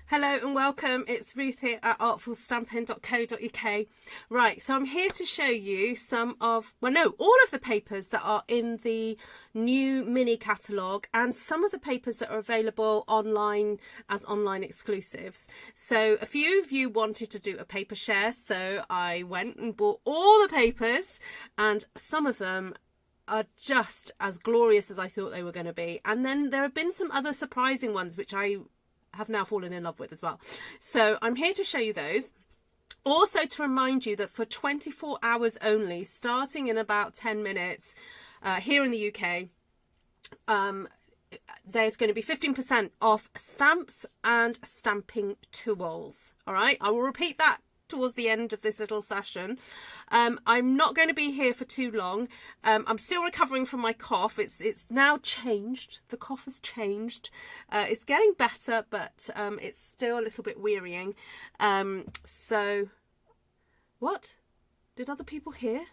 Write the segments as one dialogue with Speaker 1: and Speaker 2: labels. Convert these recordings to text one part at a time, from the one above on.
Speaker 1: Hello and welcome, it's Ruth here at artfulstampin.co.uk. Right, so I'm here to show you some of, all of the papers that are in the new mini catalogue and some of the papers that are available online as online exclusives. So a few of you wanted to do a paper share, so I went and bought all the papers, and some of them are just as glorious as I thought they were going to be. And then there have been some other surprising ones which I have now fallen in love with as well. So I'm here to show you those. Also to remind you that for 24 hours only, starting in about 10 minutes here in the UK, there's going to be 15% off stamps and stamping tools. All right, I will repeat that towards the end of this little session. I'm not going to be here for too long. I'm still recovering from my cough. It's now changed. The cough has changed. It's getting better, but it's still a little bit wearying. So what did other people hear?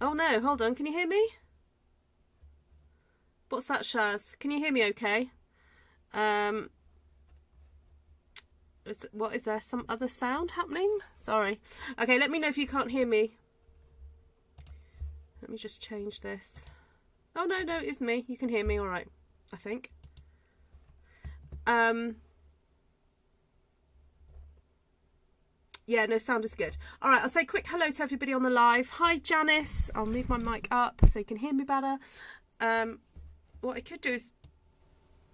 Speaker 1: Oh no, hold on, can you hear me? What's that, Shaz? Can you hear me okay? What is there, some other sound happening? Sorry. Okay, let me know if you can't hear me. Let me just change this. Oh no, it is me. You can hear me all right, I think. Yeah, no, sound is good. All right, I'll say a quick hello to everybody on the live. Hi, Janice. I'll move my mic up so you can hear me better. What I could do is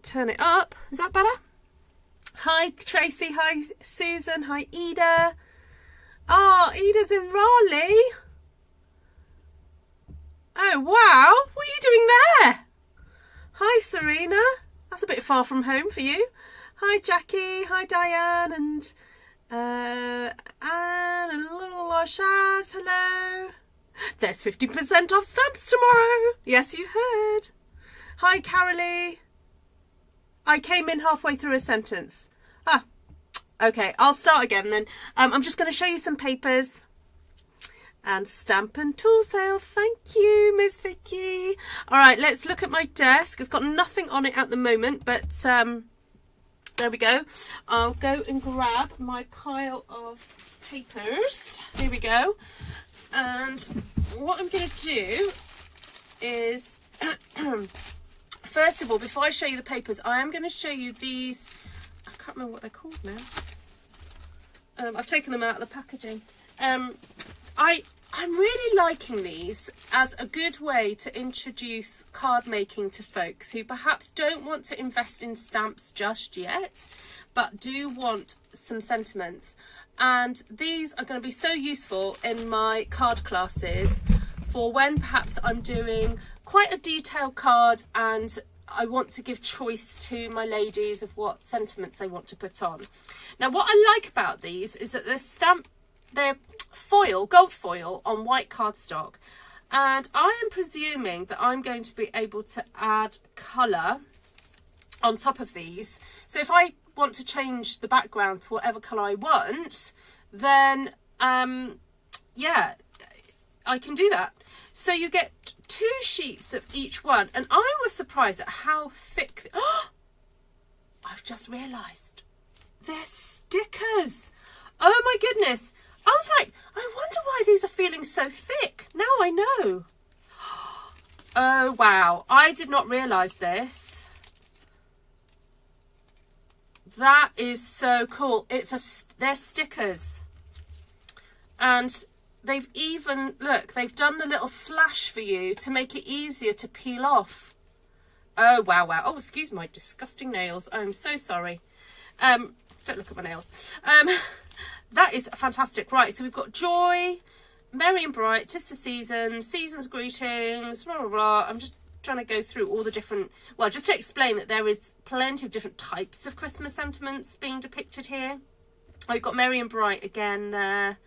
Speaker 1: turn it up. Is that better? Hi Tracy, hi Susan, hi Ida. Oh, Ida's in Raleigh. Oh wow, what are you doing there? Hi Serena, that's a bit far from home for you. Hi Jackie, hi Diane, and a little Shaz, hello. There's 50% off stamps tomorrow. Yes, you heard. Hi Carolee. I came in halfway through a sentence. Okay, I'll start again then. I'm just going to show you some papers. And stamp and tool sale. Thank you, Miss Vicky. All right, let's look at my desk. It's got nothing on it at the moment, but there we go. I'll go and grab my pile of papers. Here we go. And what I'm going to do is... First of all, before I show you the papers, I am going to show you these. I can't remember what they're called now. I've taken them out of the packaging. I'm really liking these as a good way to introduce card making to folks who perhaps don't want to invest in stamps just yet, but do want some sentiments. And these are going to be so useful in my card classes for when perhaps I'm doing quite a detailed card and I want to give choice to my ladies of what sentiments they want to put on. Now what I like about these is that they're foil, gold foil on white cardstock, and I am presuming that I'm going to be able to add colour on top of these. So if I want to change the background to whatever colour I want, then yeah, I can do that. So you get 2 sheets of each one, and I was surprised at how thick. I've just realised they're stickers. Oh my goodness! I was like, I wonder why these are feeling so thick. Now I know. Oh wow! I did not realise this. That is so cool. They're stickers, and they've even, look, they've done the little slash for you to make it easier to peel off. Oh, wow. Oh, excuse my disgusting nails. I'm so sorry. Don't look at my nails. That is fantastic. Right, so we've got joy, merry and bright, 'tis the season, season's greetings, blah, blah, blah. I'm just trying to go through all the different, well, just to explain that there is plenty of different types of Christmas sentiments being depicted here. Oh, you've got merry and bright again there.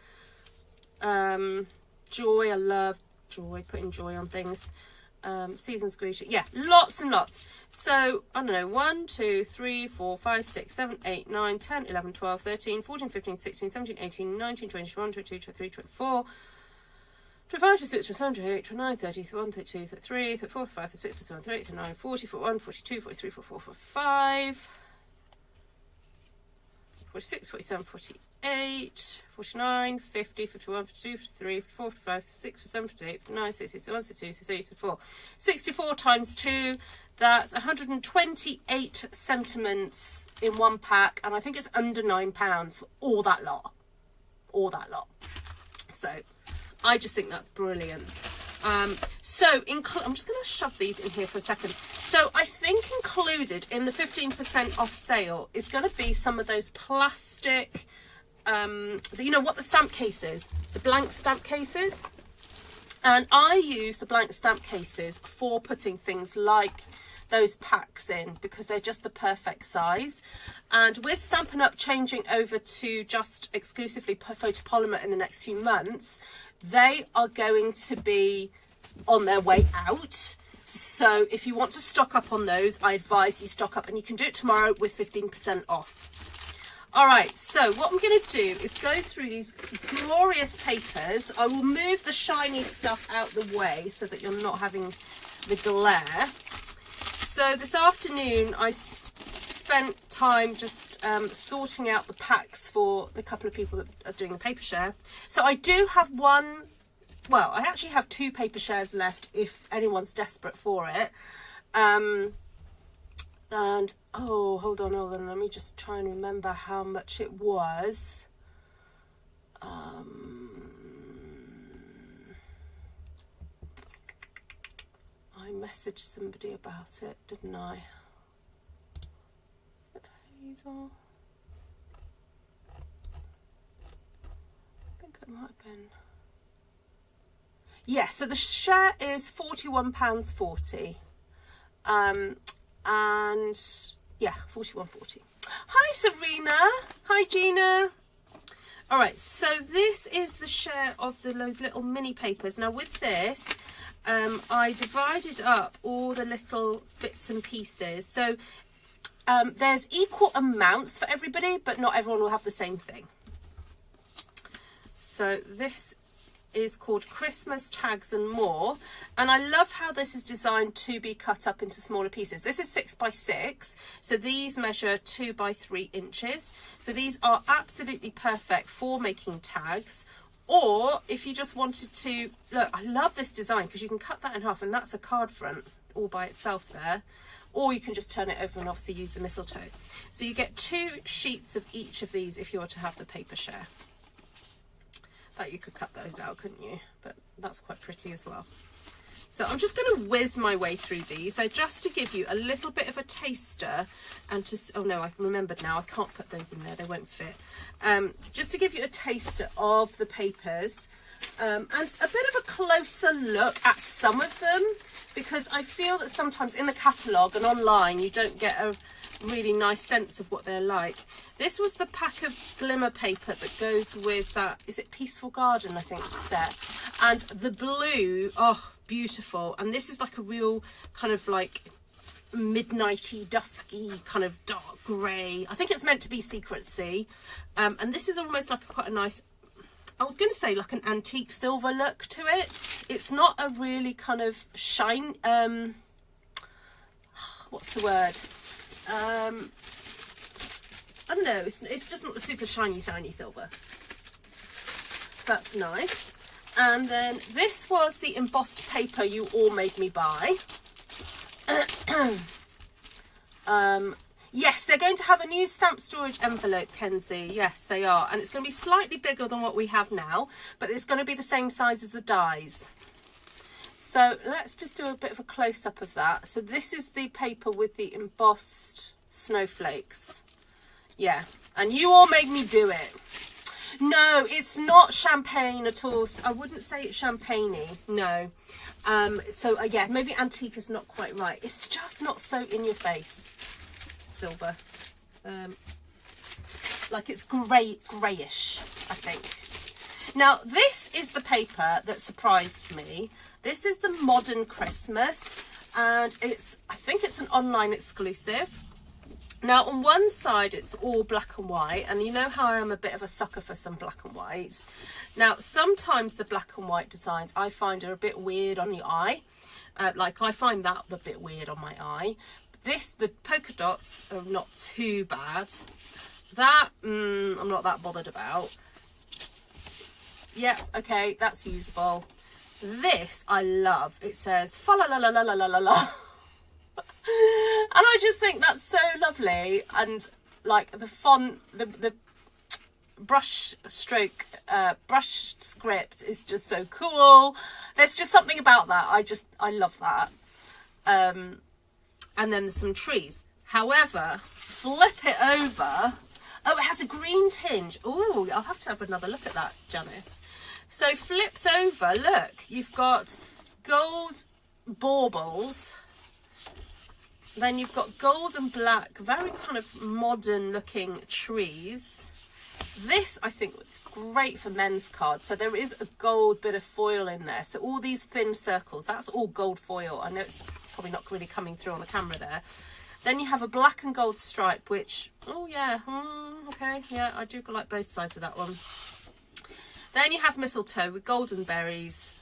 Speaker 1: Joy, I love joy, putting joy on things. Season's greeting, yeah, lots and lots. So I don't know, 1 2 3 4 5 6 7 8 9 10 11 12 13 14 15 16 17 18 19 20 21 22 23 24 25, 26, 27, 28, 29, 30, 31, 32, 33, 34, 35, 36, 37, 38, 39, 40, 41, 42, 43, 44, 45. 46, 47, 48, 49, 50, 51, 52, 53, 54, 55, 56, 57, 58, 59, 60, 61, 62, 63, 64. 64 times 2, that's 128 sentiments in one pack, and I think it's under £9 for all that lot. All that lot. So I just think that's brilliant. I'm just going to shove these in here for a second. So I think included in the 15% off sale is going to be some of those plastic, you know what the stamp cases, the blank stamp cases. And I use the blank stamp cases for putting things like those packs in, because they're just the perfect size. And with Stampin' Up changing over to just exclusively photopolymer in the next few months, they are going to be on their way out. So if you want to stock up on those, I advise you stock up, and you can do it tomorrow with 15% off. All right, so what I'm going to do is go through these glorious papers. I will move the shiny stuff out the way so that you're not having the glare. So this afternoon I spent time just sorting out the packs for the couple of people that are doing the paper share. So I do have one, well, I actually have 2 paper shares left if anyone's desperate for it. And oh, hold on, let me just try and remember how much it was. I messaged somebody about it, didn't I? Is it Hazel? I think it might have been. Yeah, so the share is £41.40. And yeah, £41.40. Hi Serena. Hi Gina. All right, so this is the share of those little mini papers. Now with this, I divided up all the little bits and pieces. So there's equal amounts for everybody, but not everyone will have the same thing. So this is called Christmas Tags and More, and I love how this is designed to be cut up into smaller pieces. This is 6 by 6, so these measure 2 by 3 inches. So these are absolutely perfect for making tags. Or if you just wanted to, look, I love this design because you can cut that in half, and that's a card front all by itself there. Or you can just turn it over and obviously use the mistletoe. So you get 2 sheets of each of these if you were to have the paper share. That you could cut those out, couldn't you? But that's quite pretty as well. So I'm just going to whiz my way through these. They're just to give you a little bit of a taster, and to, oh no, I've remembered now, I can't put those in there, they won't fit. Just to give you a taster of the papers, and a bit of a closer look at some of them, because I feel that sometimes in the catalogue and online you don't get a really nice sense of what they're like. This was the pack of glimmer paper that goes with that, is it Peaceful Garden, I think, set. And the blue, oh, beautiful. And this is like a real kind of like midnighty, dusky, kind of dark grey. I think it's meant to be Secret Sea. And this is almost like quite a nice, I was going to say like an antique silver look to it. It's not a really kind of shine, what's the word? I don't know, it's just not a super shiny silver. So that's nice. And then this was the embossed paper you all made me buy. Yes, they're going to have a new stamp storage envelope, Kenzie. Yes, they are. And it's going to be slightly bigger than what we have now, but it's going to be the same size as the dies. So let's just do a bit of a close-up of that. So this is the paper with the embossed snowflakes. Yeah, and you all made me do it. No, it's not champagne at all. I wouldn't say it's champagne-y, no. So yeah, maybe antique is not quite right. It's just not so in your face silver. Like it's grayish, I think. Now this is the paper that surprised me. This is the Modern Christmas, and I think it's an online exclusive. Now on one side it's all black and white, and you know how I am a bit of a sucker for some black and white. Now sometimes the black and white designs I find are a bit weird on your eye. Like I find that a bit weird on my eye. The polka dots are not too bad. That, I'm not that bothered about. Yep, okay, that's usable. This I love. It says fa la la la la la la la la. And I just think that's so lovely. And like the font, the brush stroke, brush script is just so cool. There's just something about that. I love that. And then there's some trees. However, flip it over. Oh, it has a green tinge. Oh, I'll have to have another look at that, Janice. So flipped over, look, you've got gold baubles. Then you've got gold and black, very kind of modern looking trees. This, I think, is great for men's cards. So there is a gold bit of foil in there. So all these thin circles, that's all gold foil. I know it's probably not really coming through on the camera there. Then you have a black and gold stripe, which, oh yeah, okay, yeah, I do like both sides of that one. Then you have mistletoe with golden berries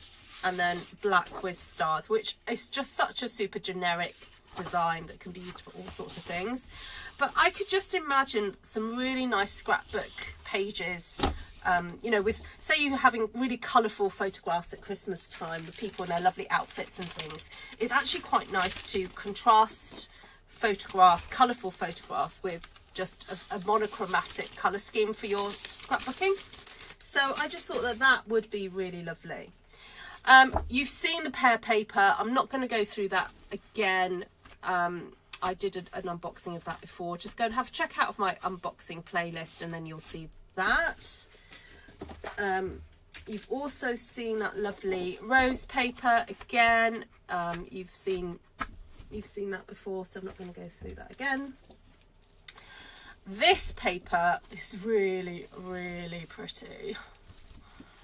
Speaker 1: and then black with stars, which is just such a super generic design that can be used for all sorts of things. But I could just imagine some really nice scrapbook pages, you know, with, say you're having really colourful photographs at Christmas time with people in their lovely outfits and things. It's actually quite nice to contrast photographs, colourful photographs, with just a monochromatic colour scheme for your scrapbooking. So I just thought that that would be really lovely. You've seen the pear paper. I'm not going to go through that again. I did an unboxing of that before. Just go and have a check out of my unboxing playlist and then you'll see that. You've also seen that lovely rose paper again. You've seen that before, so I'm not going to go through that again. This paper is really, really pretty.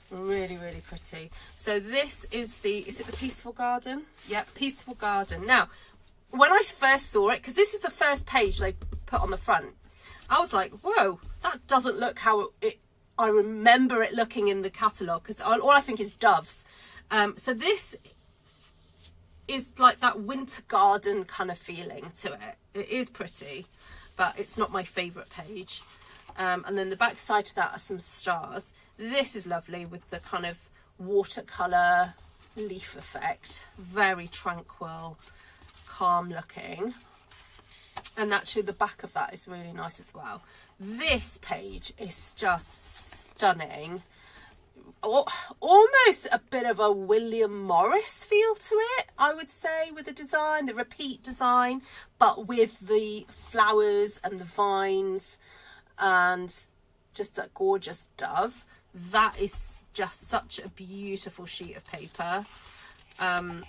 Speaker 1: Really, really pretty. So this is is it the Peaceful Garden? Yep, Peaceful Garden. Now, when I first saw it, because this is the first page they put on the front, I was like, whoa, that doesn't look how I remember it looking in the catalogue, because all I think is doves. So this is like that winter garden kind of feeling to it. It is pretty, but it's not my favourite page. And then the back side to that are some stars. This is lovely with the kind of watercolour leaf effect. Very tranquil, calm looking. And actually the back of that is really nice as well. This page is just stunning. Almost a bit of a William Morris feel to it, I would say, with the design, the repeat design, but with the flowers and the vines and just that gorgeous dove. That is just such a beautiful sheet of paper. And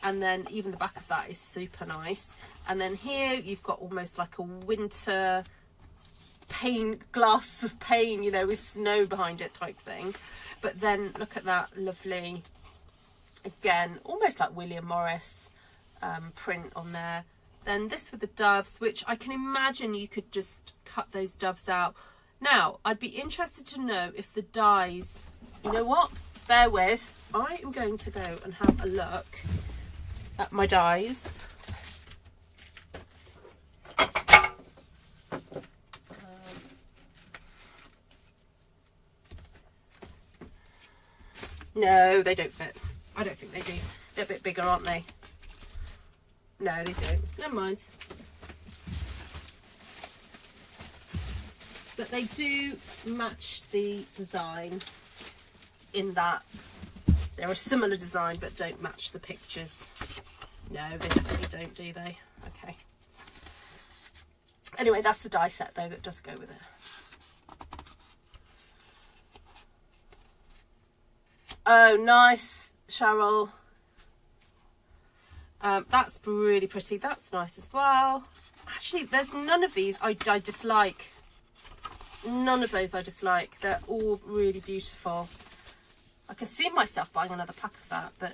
Speaker 1: then even the back of that is super nice. And then here you've got almost like a winter glass of pane, you know, with snow behind it type thing. But then look at that lovely, again, almost like William Morris print on there. Then this with the doves, which I can imagine you could just cut those doves out. Now, I'd be interested to know if the dies, you know what, bear with, I am going to go and have a look at my dies. No, they don't fit. I don't think they do. They're a bit bigger, aren't they? No, they don't. Never mind. But they do match the design in that they're a similar design but don't match the pictures. No, they definitely don't, do they? Okay. Anyway, that's the die set though that does go with it. Oh, nice, Cheryl. That's really pretty. That's nice as well. Actually, there's none of these I dislike. None of those I dislike. They're all really beautiful. I can see myself buying another pack of that. But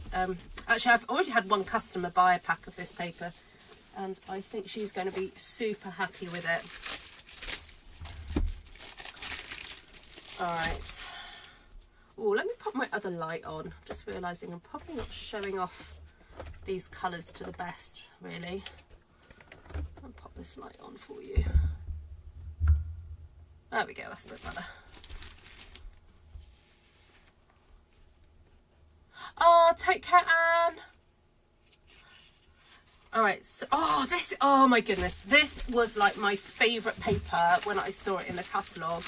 Speaker 1: actually, I've already had one customer buy a pack of this paper. And I think she's going to be super happy with it. All right. Oh, let me put my other light on. Just realising I'm probably not showing off these colours to the best, really. I'll pop this light on for you. There we go, that's a bit better. Oh, take care, Anne. All right, so, oh my goodness, this was like my favourite paper when I saw it in the catalogue.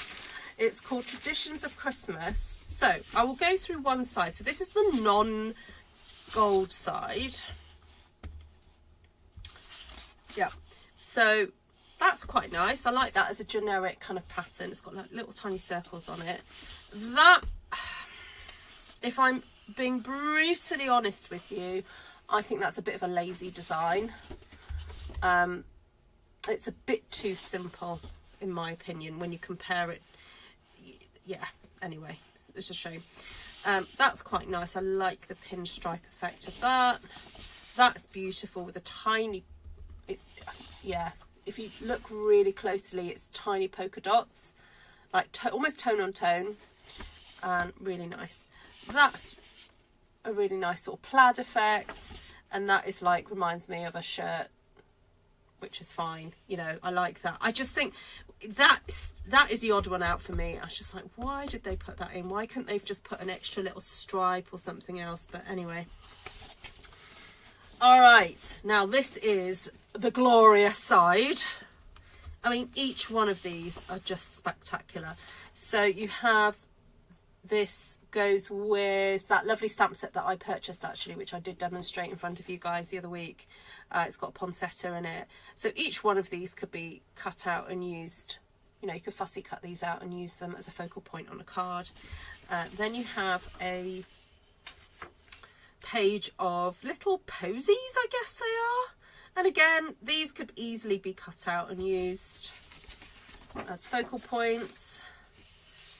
Speaker 1: It's called Traditions of Christmas. So I will go through one side. So this is the non-gold side. Yeah, so that's quite nice. I like that as a generic kind of pattern. It's got like little tiny circles on it. That, if I'm being brutally honest with you, I think that's a bit of a lazy design. It's a bit too simple, in my opinion, when you compare it. Yeah, anyway, it's a shame. That's quite nice. I like the pinstripe effect of that. That's beautiful with a tiny, yeah, if you look really closely, it's tiny polka dots, like almost tone on tone, and really nice. That's a really nice sort of plaid effect, and that is like, reminds me of a shirt, which is fine, you know. I like that. I just think that is the odd one out for me. I was just like, why did they put that in? Why couldn't they have just put an extra little stripe or something else? But anyway, all right, now this is the glorious side. I mean, each one of these are just spectacular. So you have, this goes with that lovely stamp set that I purchased actually, which I did demonstrate in front of you guys the other week. It's got a poinsettia in it. So each one of these could be cut out and used. You know, you could fussy cut these out and use them as a focal point on a card. Then you have a page of little posies, I guess they are. And again, these could easily be cut out and used as focal points.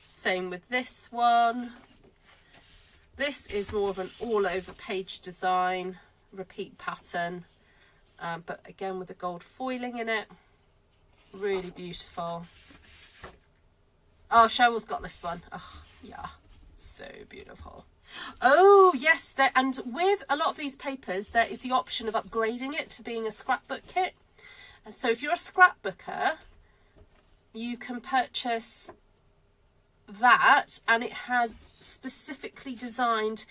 Speaker 1: Same with this one. This is more of an all over page design, repeat pattern, but again with the gold foiling in it. Really beautiful. Oh, Cheryl's got this one. Oh, yeah, so beautiful. Oh yes, and with a lot of these papers there is the option of upgrading it to being a scrapbook kit. And so if you're a scrapbooker, you can purchase that, and it has specifically designed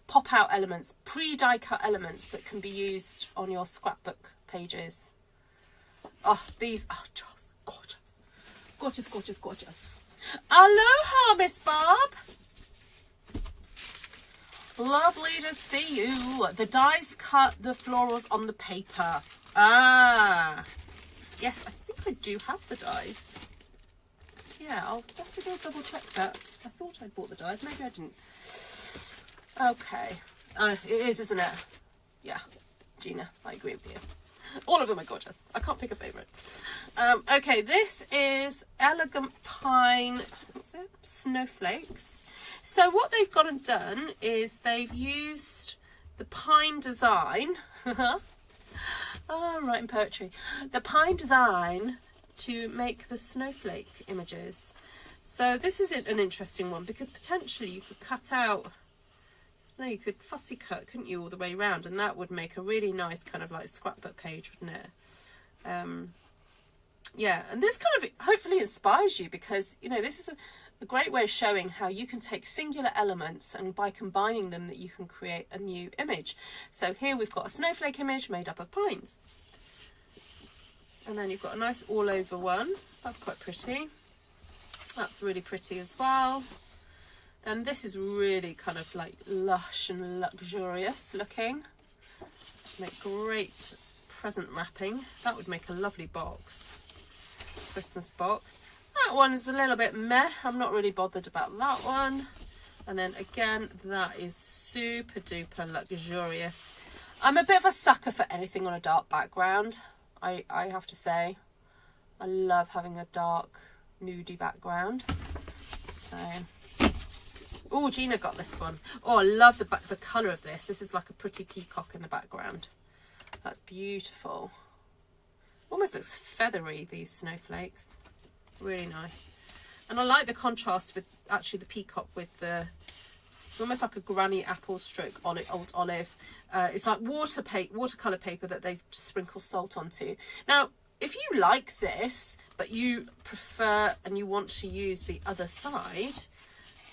Speaker 1: pop-out elements, pre-die cut elements that can be used on your scrapbook pages. Oh, these are just gorgeous. Gorgeous, gorgeous, gorgeous. Aloha, Miss Barb. Lovely to see you. The dies cut the florals on the paper. Ah, yes, I think I do have the dies. Yeah, I'll have to go double check that. I thought I bought the dies, maybe I didn't. Okay, it is, isn't it? Yeah, Gina, I agree with you. All of them are gorgeous. I can't pick a favourite. Okay, this is Elegant Pine, what's it? Snowflakes. So what they've gone and done is they've used the pine design. Oh, I'm writing poetry. The pine design to make the snowflake images. So this is an interesting one because potentially you could cut out, no, you could fussy cut, couldn't you, all the way around, and that would make a really nice kind of like scrapbook page, wouldn't it? Yeah, and this kind of hopefully inspires you, because you know, this is a great way of showing how you can take singular elements and by combining them that you can create a new image. So here we've got a snowflake image made up of pines. And then you've got a nice all over one. That's quite pretty. That's really pretty as well. Then this is really kind of like lush and luxurious looking. Make great present wrapping. That would make a lovely box. Christmas box. That one is a little bit meh. I'm not really bothered about that one. And then again, that is super duper luxurious. I'm a bit of a sucker for anything on a dark background. I have to say, I love having a dark, nudie background. So, oh, Gina got this one. Oh, I love the colour of this. This is like a pretty peacock in the background. That's beautiful. Almost looks feathery, these snowflakes. Really nice. And I like the contrast with actually the peacock with the, it's almost like a granny apple stroke old olive. It's like watercolour paper that they've sprinkled salt onto. Now, if you like this, but you prefer and you want to use the other side,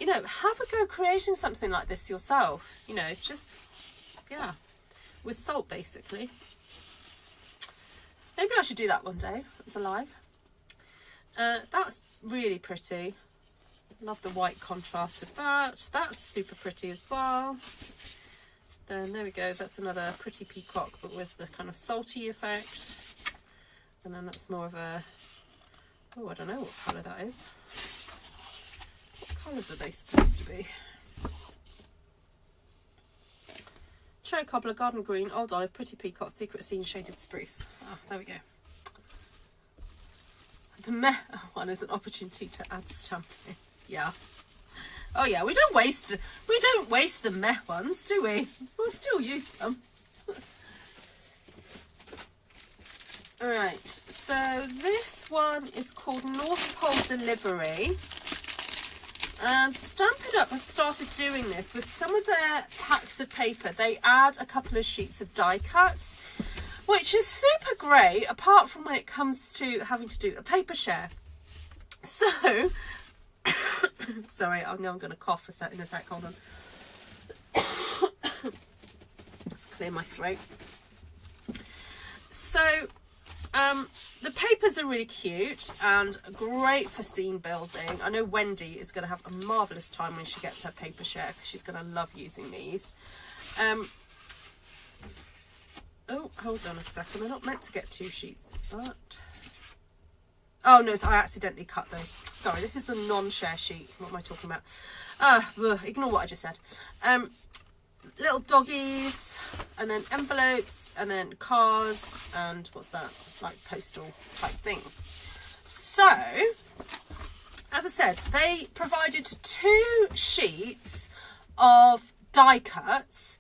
Speaker 1: you know, have a go creating something like this yourself, you know, just, yeah, with salt basically. Maybe I should do that one day as a live. That's really pretty. Love the white contrast of that. That's super pretty as well. Then there we go. That's another pretty peacock, but with the kind of salty effect. And then that's more of a, oh, I don't know what colour that is. What colours are they supposed to be? Cherry cobbler, garden green, old olive, pretty peacock, secret scene, shaded spruce. Ah, there we go. The meh one is an opportunity to add stamping. Yeah. Oh yeah, we don't waste the meh ones, do we? We'll still use them. Alright, so this one is called Nautical Delivery. And Stampin Up have started doing this with some of their packs of paper. They add a couple of sheets of die cuts, which is super great, apart from when it comes to having to do a paper share. So, sorry, I know I'm going to cough in a sec, hold on. Let's clear my throat. So, the papers are really cute and great for scene building. I know Wendy is going to have a marvellous time when she gets her paper share, because she's going to love using these. Oh, hold on a second. They're not meant to get 2 sheets, but... Oh, no, so I accidentally cut those. Sorry, this is the non-share sheet. What am I talking about? Ignore what I just said. Little doggies, and then envelopes, and then cars, and what's that? Like postal type things. So, as I said, they provided 2 sheets of die cuts.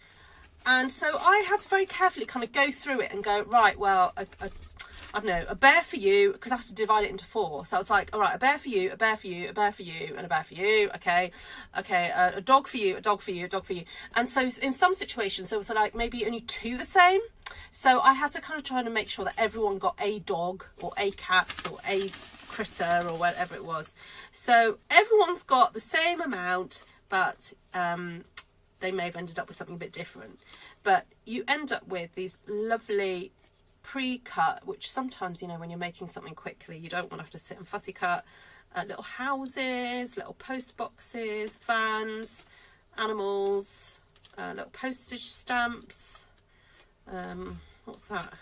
Speaker 1: And so I had to very carefully kind of go through it and go, right, well, I don't know, a bear for you, because I have to divide it into 4. So I was like, all right, a bear for you, a bear for you, a bear for you, and a bear for you. Okay, a dog for you, a dog for you, a dog for you. And so in some situations, there was like maybe only 2 the same. So I had to kind of try to make sure that everyone got a dog or a cat or a critter or whatever it was. So everyone's got the same amount, but they may have ended up with something a bit different. But you end up with these lovely pre-cut, which sometimes, you know, when you're making something quickly, you don't want to have to sit and fussy cut. Little houses, little post boxes, vans, animals, little postage stamps. What's that?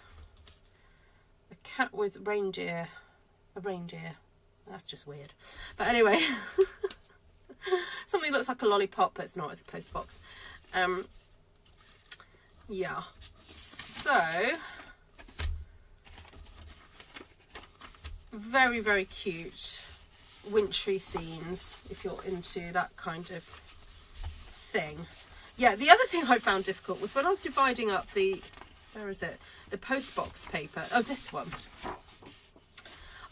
Speaker 1: A cat with reindeer. A reindeer. That's just weird. But anyway, something looks like a lollipop, but it's not. It's a post box. Yeah. So, very, very cute wintry scenes if you're into that kind of thing. Yeah, the other thing I found difficult was when I was dividing up the, where is it? The post box paper. Oh, this one.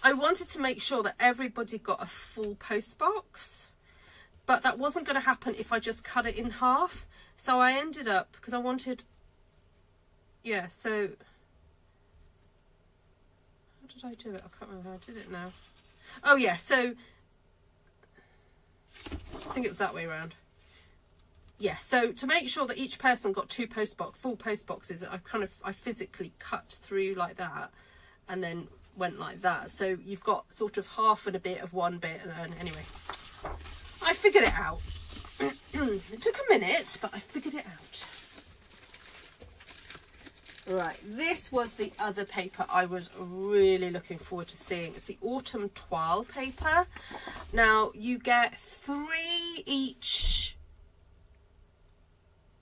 Speaker 1: I wanted to make sure that everybody got a full post box, but that wasn't going to happen if I just cut it in half. So I ended up, because I wanted, yeah, so how did I do it? I can't remember how I did it now. Oh yeah, so I think it was that way around. Yeah, so to make sure that each person got 2 full post boxes, I physically cut through like that and then went like that. So you've got sort of half and a bit of one bit, and anyway, I figured it out. It took a minute, but I figured it out. Right, this was the other paper I was really looking forward to seeing. It's the Autumn Toile paper. Now, you get 3 each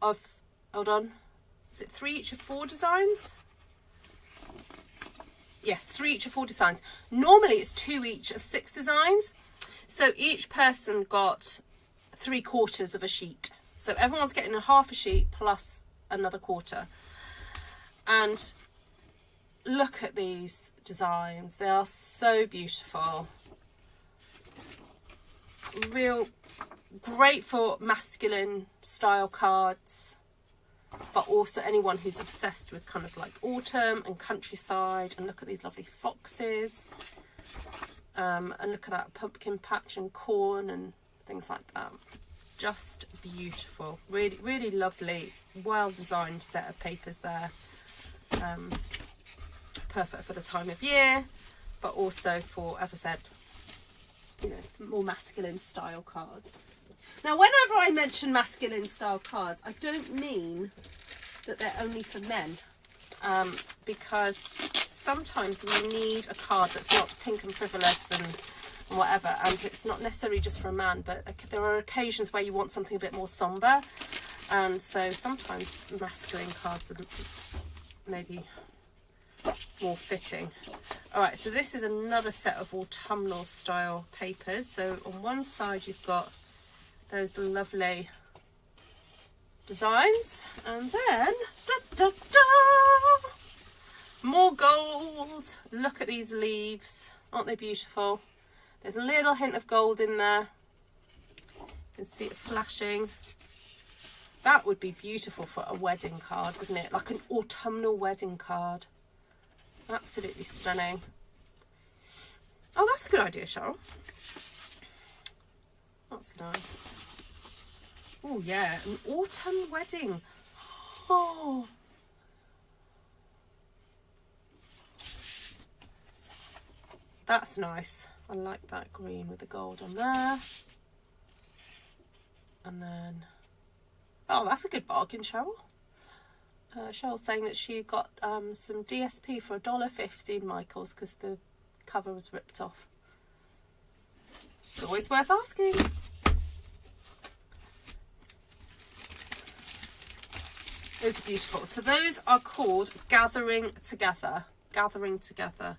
Speaker 1: of, hold on, is it 3 each of 4 designs? Yes, 3 each of 4 designs. Normally it's 2 each of 6 designs. So each person got 3/4 of a sheet. So everyone's getting a half a sheet plus another quarter. And look at these designs. They are so beautiful. Real great for masculine style cards. but also anyone who's obsessed with kind of like autumn and countryside. And look at these lovely foxes, and look at that pumpkin patch and corn and things like that. Just beautiful. Really, really lovely, well designed set of papers there. Perfect for the time of year, but also for, as I said, you know, more masculine style cards. Now, whenever I mention masculine style cards, I don't mean that they're only for men, because sometimes we need a card that's not pink and frivolous and whatever, and it's not necessarily just for a man, but there are occasions where you want something a bit more somber, and so sometimes masculine cards are maybe more fitting. All right, so this is another set of autumnal style papers. So on one side you've got those lovely designs, and then more gold. Look at these leaves, aren't they beautiful? There's a little hint of gold in there, you can see it flashing. That would be beautiful for a wedding card, wouldn't it? Like an autumnal wedding card. Absolutely stunning. Oh, that's a good idea, Cheryl. That's nice. Oh yeah, an autumn wedding. Oh, that's nice. I like that green with the gold on there. And then, oh, that's a good bargain, Cheryl. Cheryl's saying that she got some DSP for $1.50 in Michael's because the cover was ripped off. It's always worth asking. Those are beautiful. So those are called Gathering Together. Gathering Together.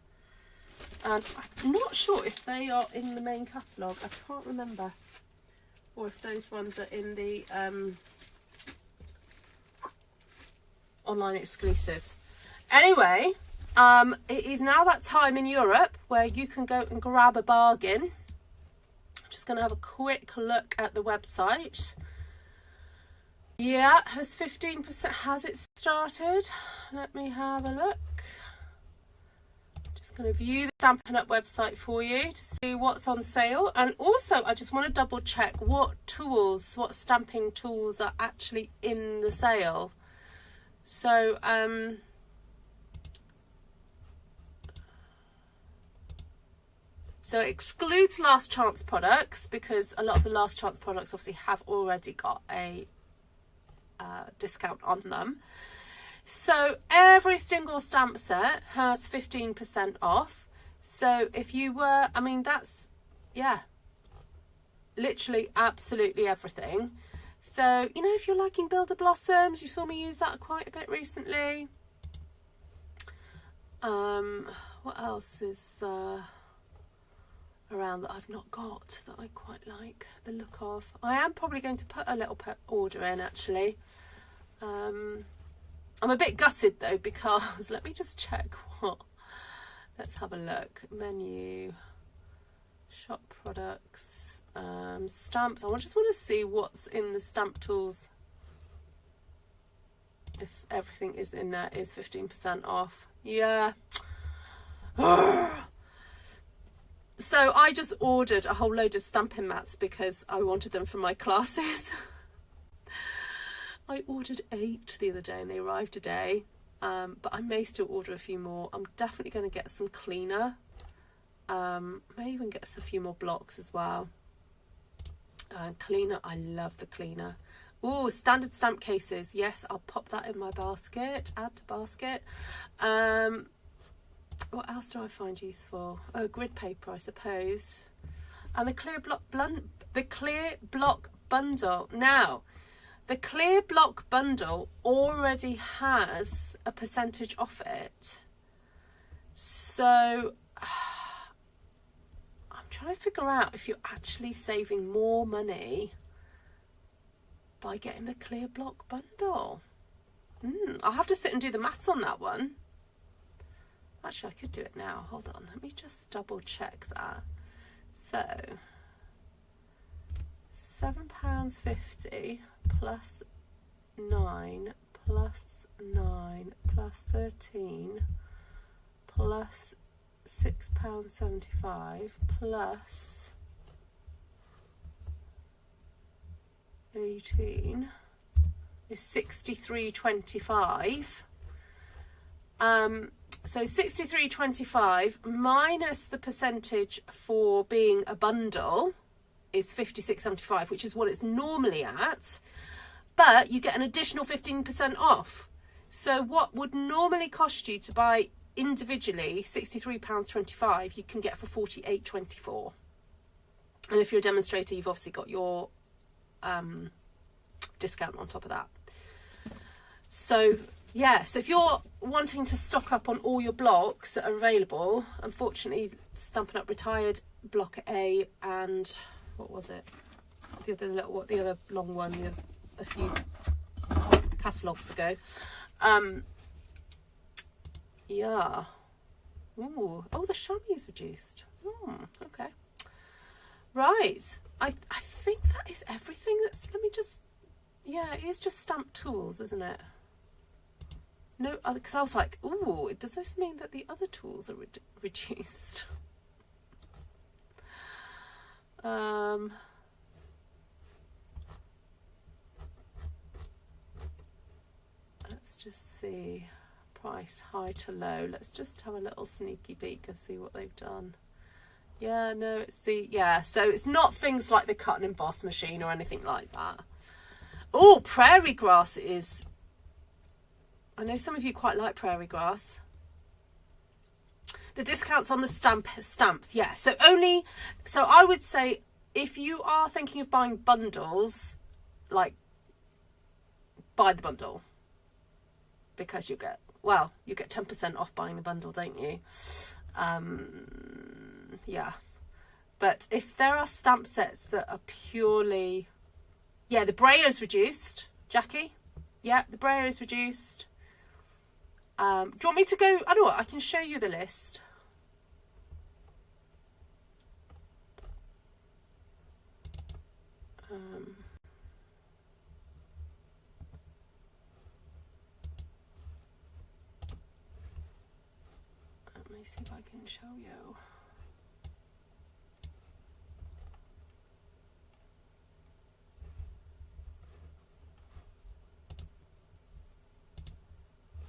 Speaker 1: And I'm not sure if they are in the main catalogue. I can't remember. Or if those ones are in the online exclusives. Anyway, it is now that time in Europe where you can go and grab a bargain. I'm just going to have a quick look at the website. Yeah, has 15%, has it started? Let me have a look. Just going to view the Stampin' Up website for you to see what's on sale. And also, I just want to double check what tools, what stamping tools are actually in the sale. So, so it excludes last chance products because a lot of the last chance products obviously have already got a discount on them. So every single stamp set has 15% off. So if you were, I mean, that's, yeah, literally absolutely everything. So, you know, if you're liking Builder Blossoms, you saw me use that quite a bit recently. What else is around that I've not got that I quite like the look of? I am probably going to put a little order in, actually. I'm a bit gutted though, because let me just check what. Let's have a look. Menu, shop products, stamps. I just want to see what's in the stamp tools. If everything is in there is 15% off. Yeah. So I just ordered a whole load of stamping mats because I wanted them for my classes. I ordered 8 the other day and they arrived today, but I may still order a few more. I'm definitely going to get some cleaner. May even get a few more blocks as well. Cleaner, I love the cleaner. Oh, standard stamp cases. Yes, I'll pop that in my basket. Add to basket. What else do I find useful? Oh, grid paper, I suppose. And the clear block bundle. Now, the clear block bundle already has a percentage off it. So I'm trying to figure out if you're actually saving more money by getting the clear block bundle. I'll have to sit and do the maths on that one. Actually, I could do it now. Hold on. Let me just double check that. So £7.50 plus 9 plus 9 plus 13 plus £6.75 plus 18 is 63.25. So 63.25 minus the percentage for being a bundle is 56.75, which is what it's normally at, but you get an additional 15% off. So what would normally cost you to buy individually £63.25, you can get for £48.24. And if you're a demonstrator, you've obviously got your discount on top of that. So yeah, so if you're wanting to stock up on all your blocks that are available, unfortunately Stampin' Up retired block A and what was it? The other long one, a few catalogues ago. Yeah. Ooh. Oh, the chamois reduced. Okay. Right. I think that is everything. Let me just. Yeah, it is just stamp tools, isn't it? No, because I was like, ooh, does this mean that the other tools are reduced? Let's just see. Price high to low. Let's just have a little sneaky peek and see what they've done. Yeah, no, it's so it's not things like the cut and emboss machine or anything like that. Oh, prairie grass is. I know some of you quite like prairie grass. The discounts on the stamps, yeah. So I would say if you are thinking of buying bundles, like buy the bundle, because you get 10% off buying the bundle, don't you? Yeah. But if there are stamp sets that are purely, yeah, the Brayer's reduced, Jackie. Yeah, the Brayer is reduced. Do you want me to go? I know what, I can show you the list. Let me see if I can show you.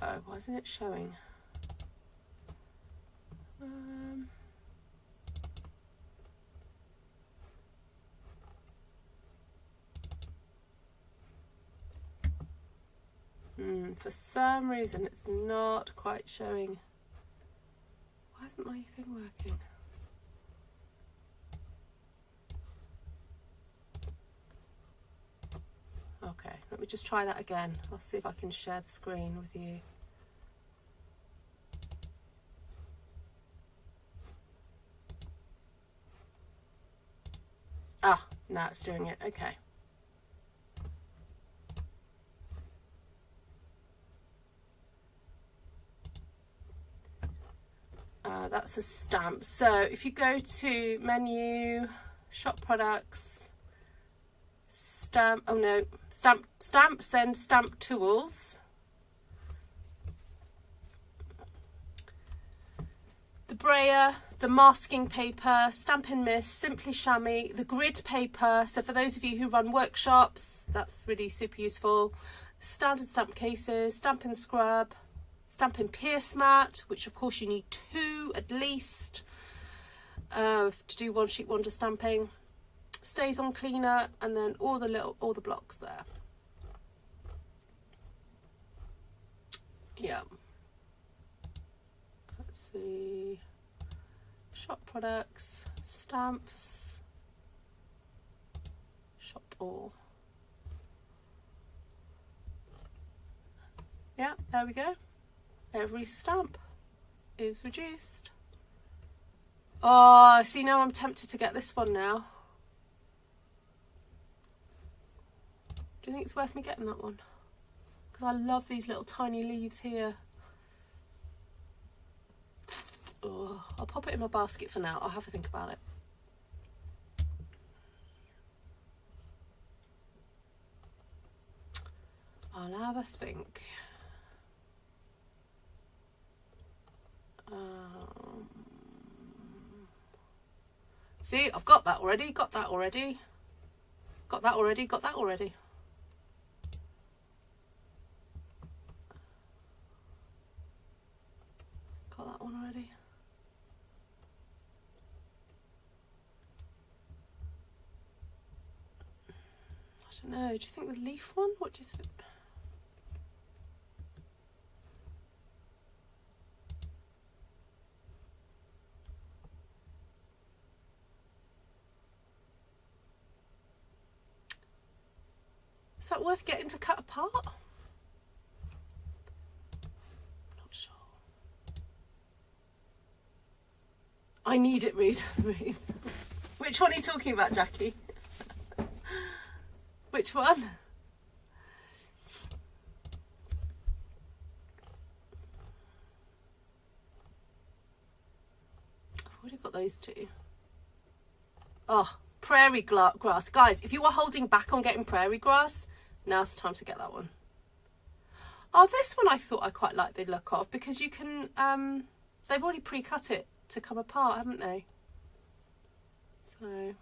Speaker 1: Oh, why isn't it showing? For some reason it's not quite showing. Why isn't my thing working? Okay, let me just try that again. I'll see if I can share the screen with you. Ah, now it's doing it. Okay. That's a stamp. So if you go to menu, shop products, stamps, then stamp tools. The Brayer, the masking paper, Stampin' Mist, Simply Chamois, the grid paper. So for those of you who run workshops, that's really super useful. Standard stamp cases, Stampin' Scrub, Stampin' Pierce Mat, which of course you need 2 at least to do one sheet wonder stamping. Stays on cleaner, and then all the blocks there. Yeah. Let's see. Shop products, stamps, shop all. Yeah, there we go. Every stamp is reduced. Oh, see, now I'm tempted to get this one now. Do you think it's worth me getting that one? Because I love these little tiny leaves here. Oh, I'll pop it in my basket for now. I'll have a think about it. I'll have a think. See, I've got that already, got that already. Got that already, got that already. Got that one already. I don't know, do you think the leaf one? What do you think? Is that worth getting to cut apart? Not sure. I need it, Ruth. Which one are you talking about, Jackie? Which one? I've already got those two. Oh, prairie grass. Guys, if you are holding back on getting prairie grass, now's the time to get that one. Oh, this one I thought I quite liked the look of, because you can, they've already pre-cut it to come apart, haven't they? So.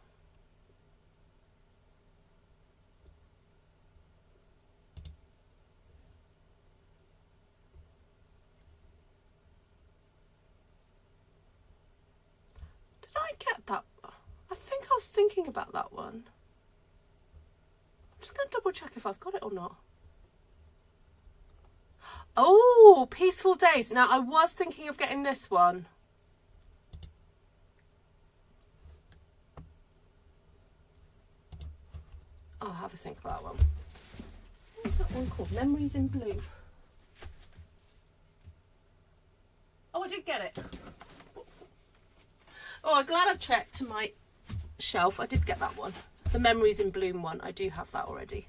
Speaker 1: Did I get that? I think I was thinking about that one. I'm just going to double check if I've got it or not. Oh, Peaceful Days. Now, I was thinking of getting this one. I'll have a think about that one. What's that one called? Memories in Bloom. Oh, I did get it. Oh, I'm glad I checked my shelf. I did get that one. The Memories in Bloom one. I do have that already.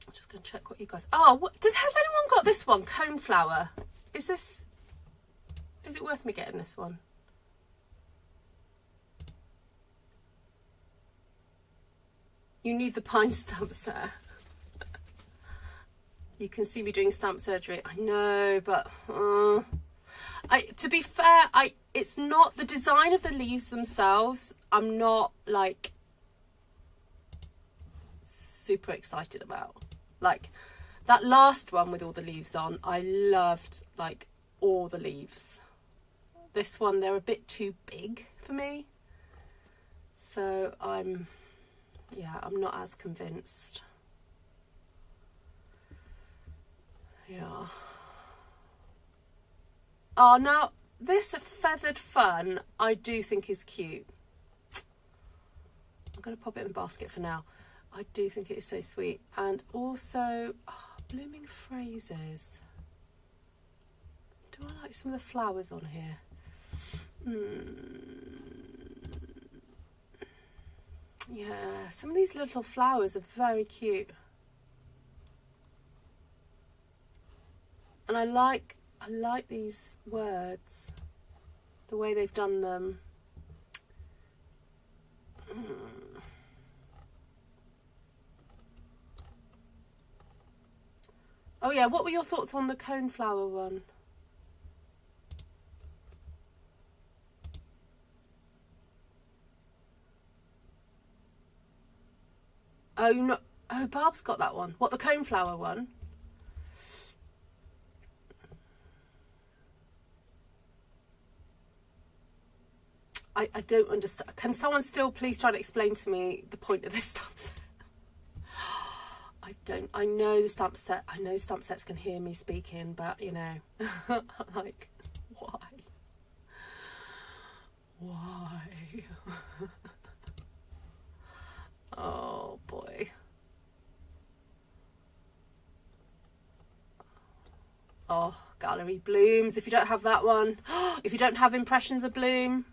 Speaker 1: I'm just going to check what you guys... Oh, has anyone got this one? Coneflower. Is it worth me getting this one? You need the pine stamp set. You can see me doing stamp surgery. I know, but to be fair, it's not the design of the leaves themselves. I'm not like super excited about. Like that last one with all the leaves on, I loved like all the leaves. This one, they're a bit too big for me. So I'm not as convinced. Yeah. Oh, now this Feathered Fun I do think is cute. I'm going to pop it in the basket for now. I do think it is so sweet. And also, Blooming Phrases. Do I like some of the flowers on here? Yeah, some of these little flowers are very cute. And I like these words, the way they've done them. Oh yeah, what were your thoughts on the coneflower one? Oh no! Oh, Barb's got that one. What, the coneflower one? I don't understand. Can someone still please try to explain to me the point of this stamp set? I know the stamp set. I know stamp sets can hear me speaking, but you know, like, why? Why? Oh boy. Oh, Gallery Blooms. If you don't have that one, if you don't have Impressions of Bloom,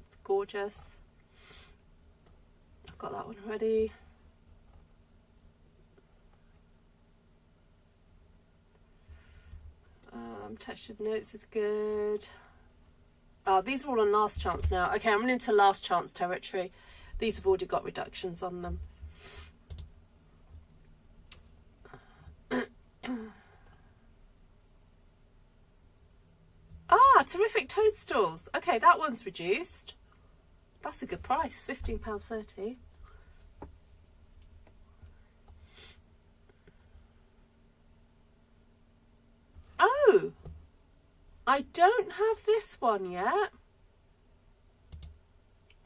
Speaker 1: it's gorgeous. I've got that one ready. Textured Notes is good. These are all on Last Chance now. Okay, I'm into Last Chance territory. These have already got reductions on them. Ah, Terrific Toadstools. Okay, that one's reduced. That's a good price, £15.30. Oh, I don't have this one yet.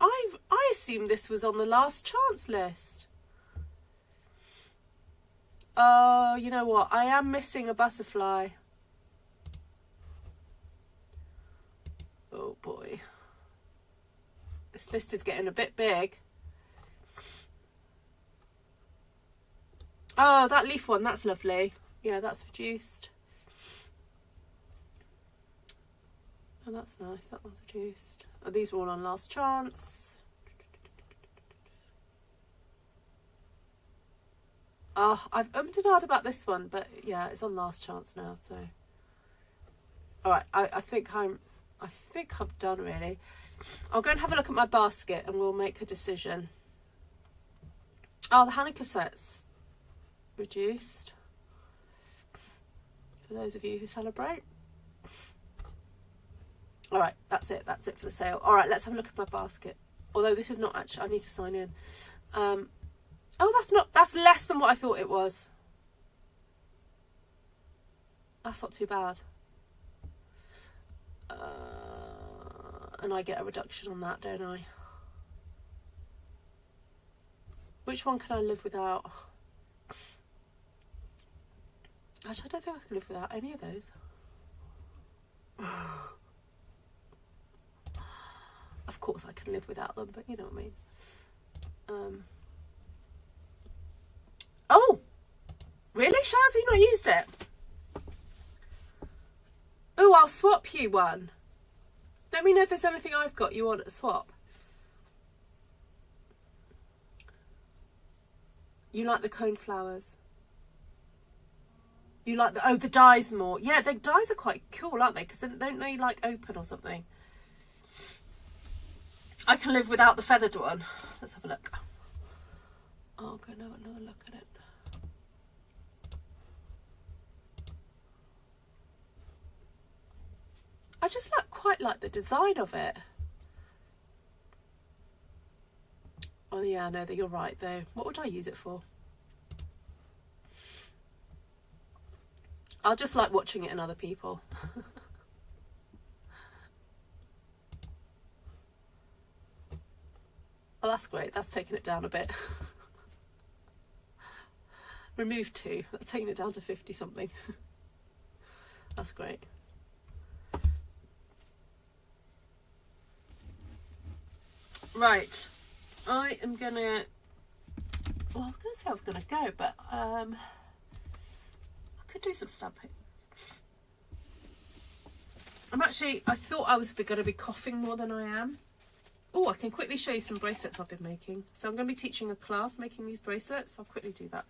Speaker 1: I assumed this was on the last chance list. Oh, you know what? I am missing a butterfly. Oh boy. This list is getting a bit big. Oh, that leaf one, that's lovely. Yeah, that's reduced. Oh, that's nice. That one's reduced. Oh, these are all on last chance. Oh, I've ummed and ahed about this one, but yeah, it's on last chance now. So, all right, I think I'm done really. I'll go and have a look at my basket, and we'll make a decision. Oh, the Hanukkah set's reduced for those of you who celebrate. All right, that's it for the sale. All right, let's have a look at my basket. Although this is not actually, I need to sign in. Oh, that's less than what I thought it was. That's not too bad. And I get a reduction on that, don't I? Which one can I live without? Actually, I don't think I can live without any of those. Of course I can live without them, but you know what I mean. Oh! Really, Shaz? You not used it? Oh, I'll swap you one. Let me know if there's anything I've got you want to swap. You like the cone flowers? You like the dies more? Yeah, the dies are quite cool, aren't they? Because don't they like open or something? I can live without the feathered one. Let's have a look. I'll go and have another look at it. I just quite like the design of it. Oh yeah, no, you're right though. What would I use it for? I'll just like watching it in other people. Oh, that's great. That's taking it down a bit. Remove 2. That's taking it down to 50 something. That's great. Right. I am gonna, well, I was gonna say I was gonna go, but I could do some stamping. I thought I was going to be coughing more than I am. Oh, I can quickly show you some bracelets I've been making. So I'm going to be teaching a class making these bracelets. I'll quickly do that.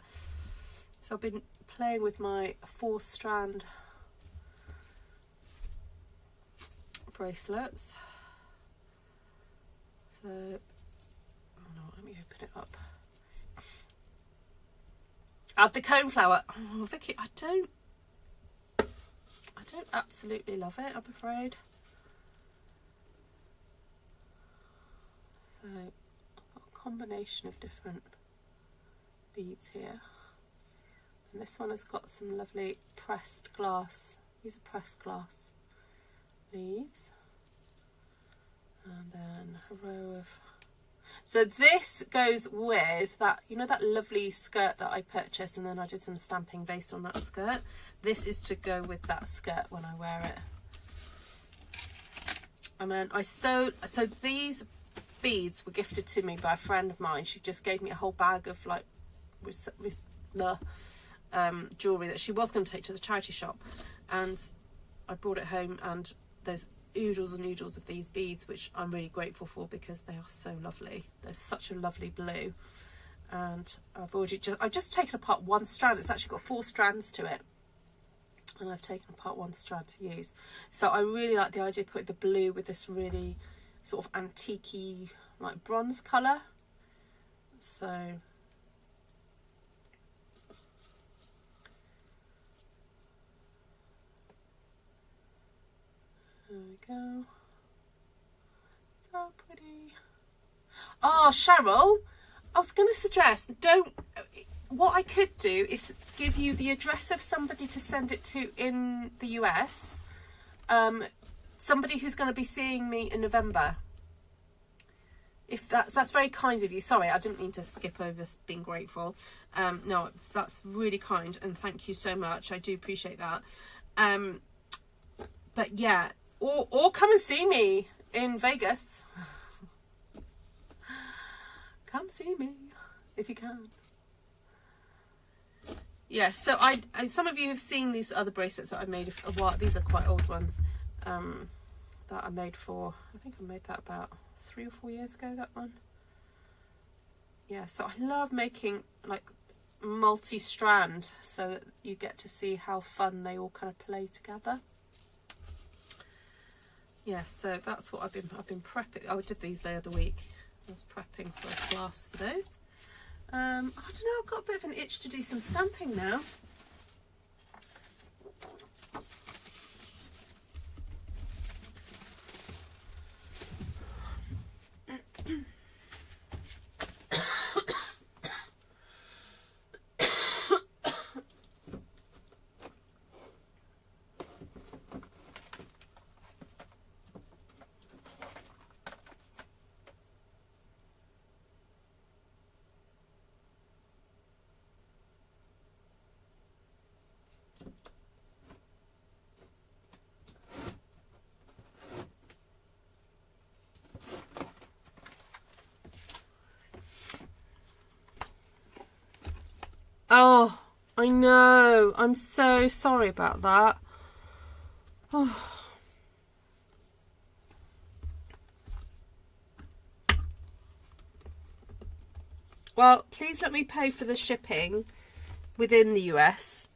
Speaker 1: So I've been playing with my 4-strand bracelets. So, oh no, let me open it up. Add the cone flower. Oh, Vicky, I don't absolutely love it, I'm afraid. So I've got a combination of different beads here. And this one has got some lovely pressed glass. These are pressed glass leaves. And then a row of... So this goes with that, you know, that lovely skirt that I purchased, and then I did some stamping based on that skirt. This is to go with that skirt when I wear it. And then I sewed, so these beads were gifted to me by a friend of mine. She just gave me a whole bag of like with the jewellery that she was going to take to the charity shop, and I brought it home, and there's oodles and oodles of these beads, which I'm really grateful for because they are so lovely. They're such a lovely blue, and I've just taken apart one strand. It's actually got 4 strands to it, and I've taken apart one strand to use. So I really like the idea of putting the blue with this really sort of antique-y like bronze colour. So there we go. So pretty. Oh, Cheryl, I was going to suggest, what I could do is give you the address of somebody to send it to in the US. Somebody who's going to be seeing me in November. If that's very kind of you. Sorry, I didn't mean to skip over being grateful. No, that's really kind, and thank you so much. I do appreciate that. But yeah, or come and see me in Vegas. Come see me if you can. Yeah, so I some of you have seen these other bracelets that I made a while. These are quite old ones that I made for, I think I made that about 3 or 4 years ago, that one. Yeah, so I love making like multi-strand so that you get to see how fun they all kind of play together. Yeah, so that's what I've been prepping. I did these the other week. I was prepping for a class for those. I don't know, I've got a bit of an itch to do some stamping now. Oh, I know. I'm so sorry about that. Oh. Well, please let me pay for the shipping within the US.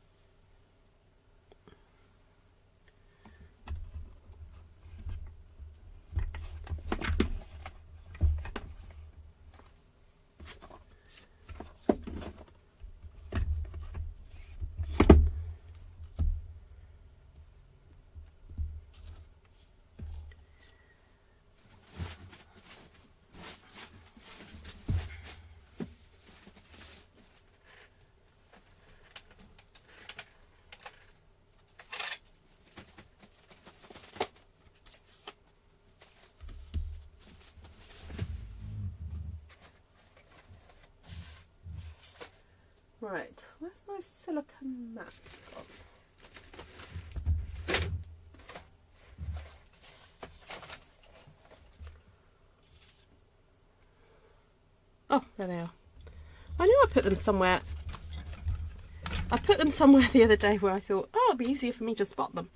Speaker 1: Right, where's my silicone mat gone? Oh, there they are. I knew I put them somewhere. I put them somewhere the other day where I thought, oh, it'd be easier for me to spot them.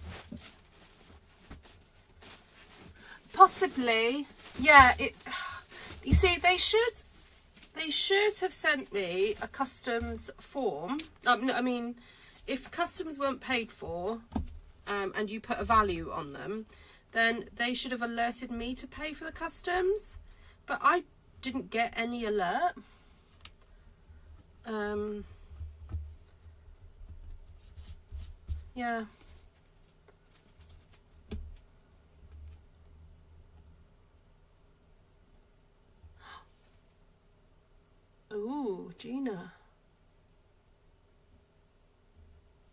Speaker 1: Possibly, yeah. You see, they should have sent me a customs form. I mean, if customs weren't paid for, and you put a value on them, then they should have alerted me to pay for the customs. But I didn't get any alert. Yeah. Ooh, Gina.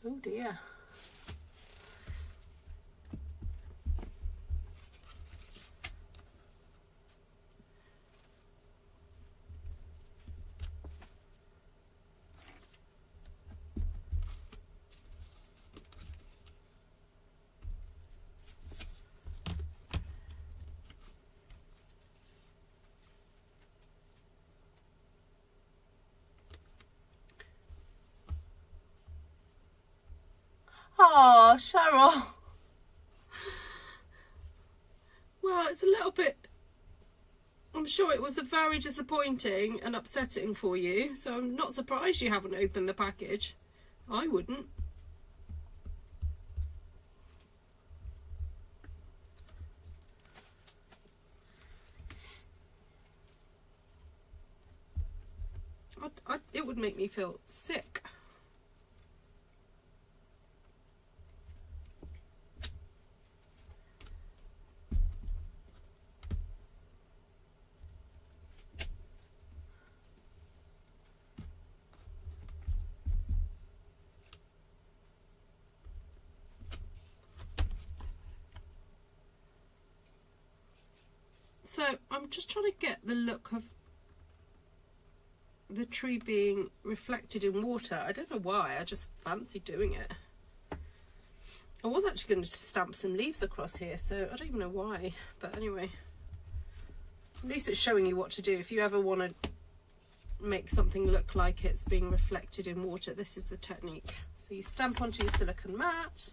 Speaker 1: Oh dear. Oh, Cheryl. Well, it's a little bit, I'm sure it was very disappointing and upsetting for you, so I'm not surprised you haven't opened the package. I wouldn't. would make me feel sick. So I'm just trying to get the look of the tree being reflected in water. I don't know why, I just fancy doing it. I was actually going to stamp some leaves across here, so I don't even know why, but anyway. At least it's showing you what to do. If you ever want to make something look like it's being reflected in water, this is the technique. So you stamp onto your silicone mat,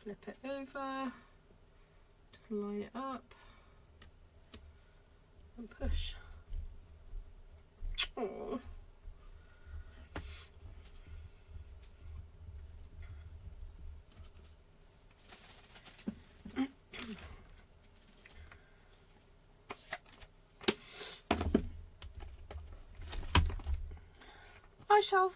Speaker 1: flip it over, just line it up, and push. Aww. I shall.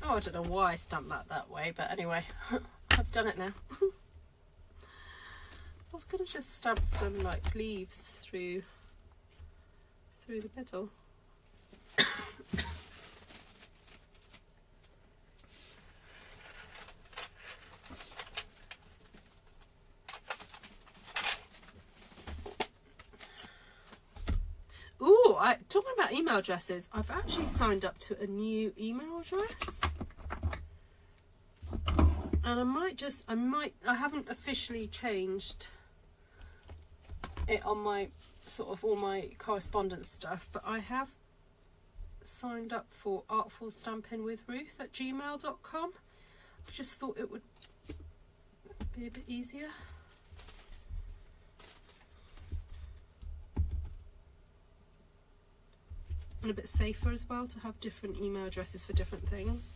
Speaker 1: Oh, I don't know why I stamped that way, but anyway, I've done it now. I was going to just stamp some like leaves through the middle. Ooh, talking about email addresses, I've actually signed up to a new email address. And I haven't officially changed it on my sort of all my correspondence stuff, but I have signed up for artfulstampin with ruth at gmail.com. I just thought it would be a bit easier. And a bit safer as well to have different email addresses for different things.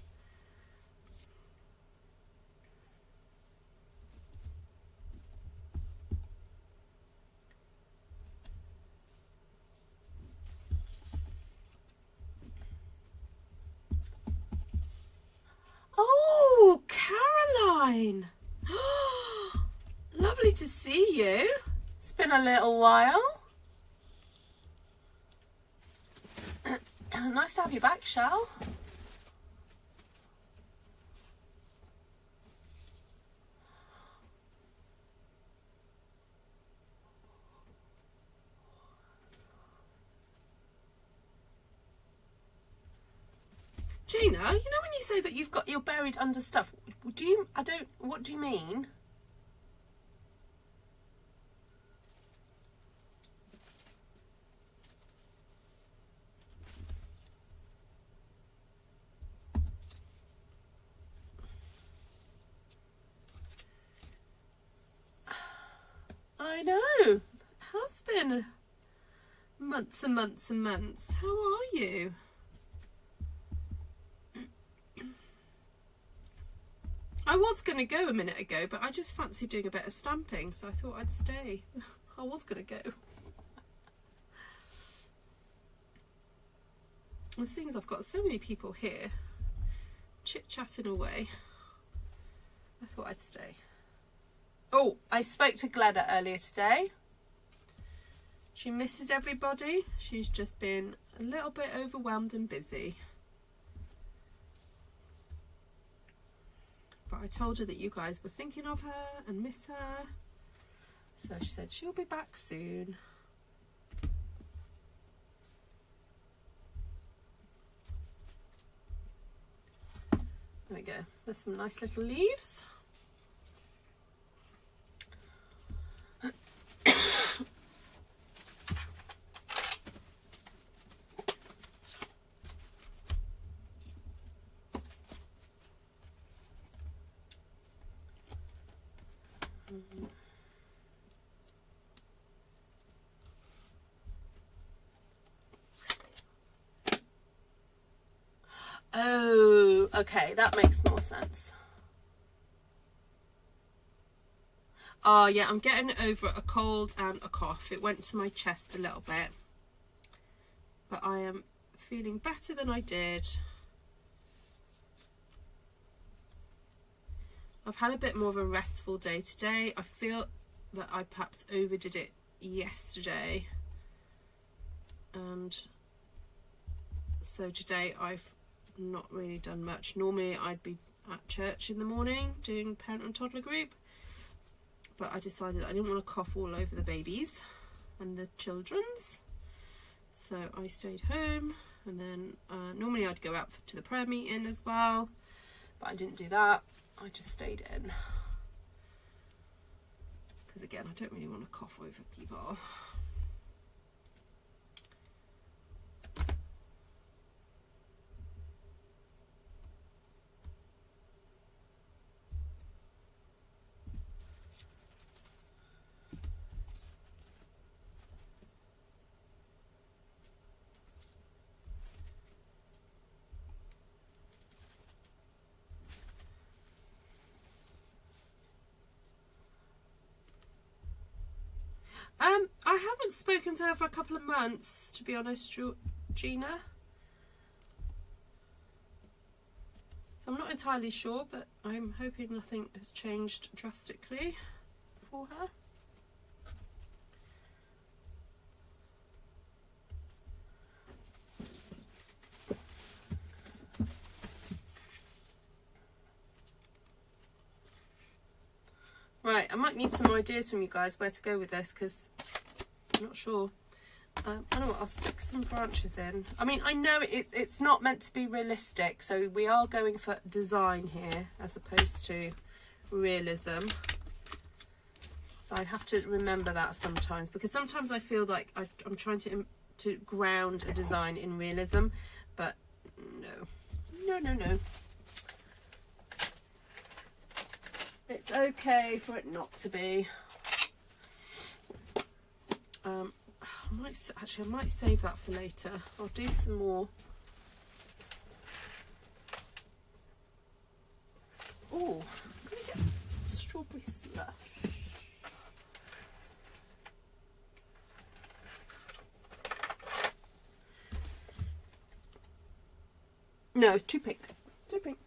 Speaker 1: Oh, Caroline! Lovely to see you. It's been a little while. Nice to have you back, Shell. Gina, you know when you say that you're buried under stuff, what do you mean? I know. It has been months and months and months. How are you? I was going to go a minute ago, but I just fancied doing a bit of stamping, so I thought I'd stay. I was going to go. And seeing as I've got so many people here, chit-chatting away, I thought I'd stay. Oh, I spoke to Glenna earlier today. She misses everybody. She's just been a little bit overwhelmed and busy. But I told her that you guys were thinking of her and miss her. So she said she'll be back soon. There we go. There's some nice little leaves. Oh, Okay, that makes more sense. Oh yeah, I'm getting over a cold and a cough. It went to my chest a little bit, but I am feeling better than I did. I've had a bit more of a restful day today. I feel that I perhaps overdid it yesterday, and so today I've not really done much. Normally I'd be at church in the morning doing parent and toddler group, but I decided I didn't want to cough all over the babies and the children's, so I stayed home. And then normally I'd go out to the prayer meeting as well, but I didn't do that. I just stayed in because again, I don't really want to cough over people. I haven't spoken to her for a couple of months, to be honest, Gina. So I'm not entirely sure, but I'm hoping nothing has changed drastically for her. Right, I might need some ideas from you guys where to go with this, because I'm not sure. I know what, I'll stick some branches in. I mean, I know it's not meant to be realistic, so we are going for design here as opposed to realism. So I have to remember that sometimes, because sometimes I feel like I'm trying to ground a design in realism, but no. It's okay for it not to be. I might save that for later. I'll do some more. Oh, I'm gonna get strawberry slush. No, it's too pink. Too pink.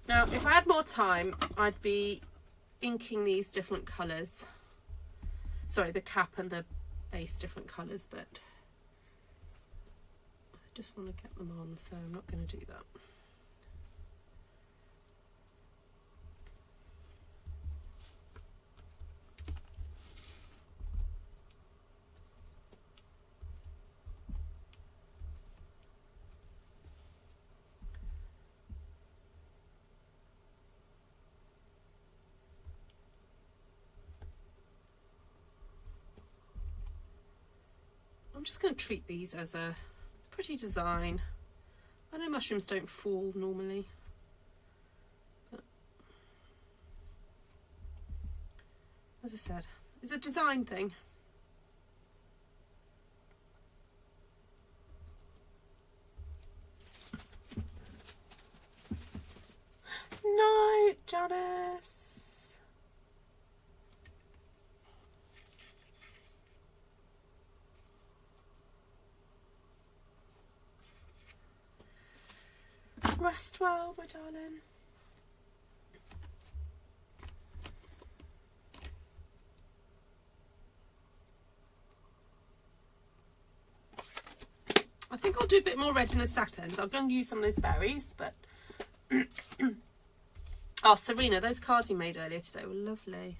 Speaker 1: Now, if I had more time, I'd be inking these different colours. Sorry, the cap and the base different colours, but I just want to get them on, so I'm not going to do that. I'm just going to treat these as a pretty design. I know mushrooms don't fall normally, but as I said, it's a design thing. Night, Janice. Rest well, my darling. I think I'll do a bit more red in a second. I'm going to use some of those berries, but oh, Serena, those cards you made earlier today were lovely.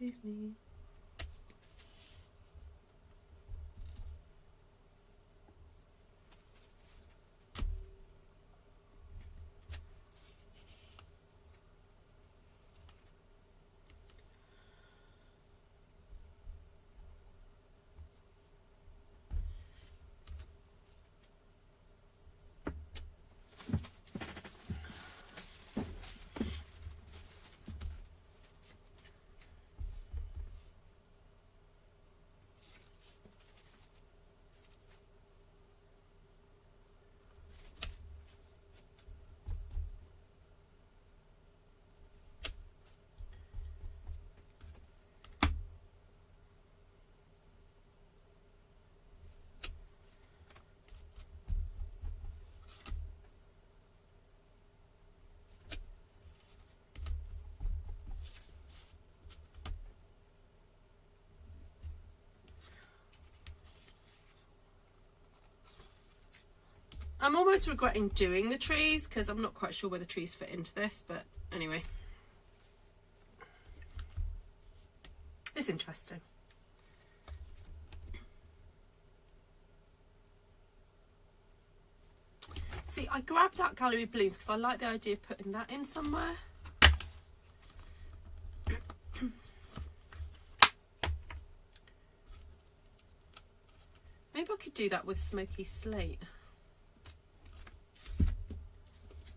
Speaker 1: Excuse me. I'm almost regretting doing the trees because I'm not quite sure where the trees fit into this, but anyway. It's interesting. See, I grabbed out gallery balloons because I like the idea of putting that in somewhere. Maybe I could do that with smoky slate.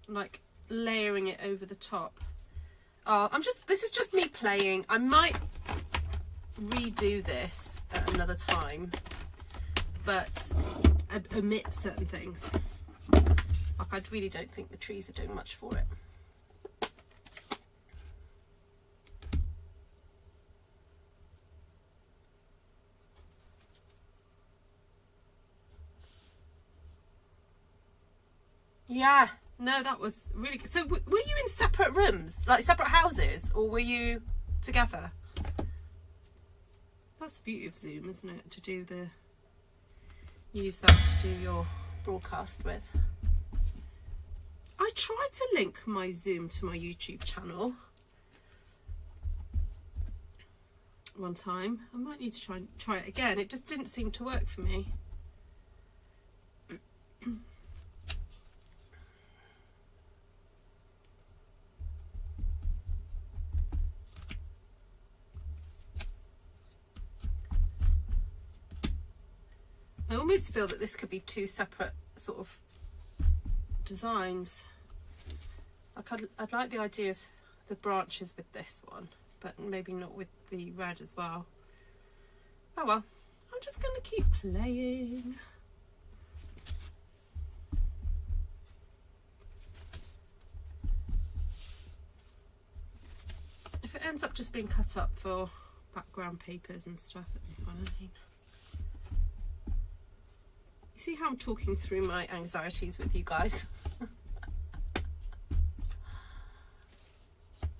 Speaker 1: Like layering it over the top. Oh, this is just me playing. I might redo this at another time, but omit certain things. Like, I really don't think the trees are doing much for it. Yeah. No, that was really good. So were you in separate rooms, like separate houses, or were you together? That's the beauty of Zoom, isn't it? To use that to do your broadcast with. I tried to link my Zoom to my YouTube channel one time. I might need to try it again. It just didn't seem to work for me. I almost feel that this could be two separate sort of designs. Like I'd like the idea of the branches with this one, but maybe not with the red as well. Oh well, I'm just going to keep playing. If it ends up just being cut up for background papers and stuff, it's fine. You see how I'm talking through my anxieties with you guys?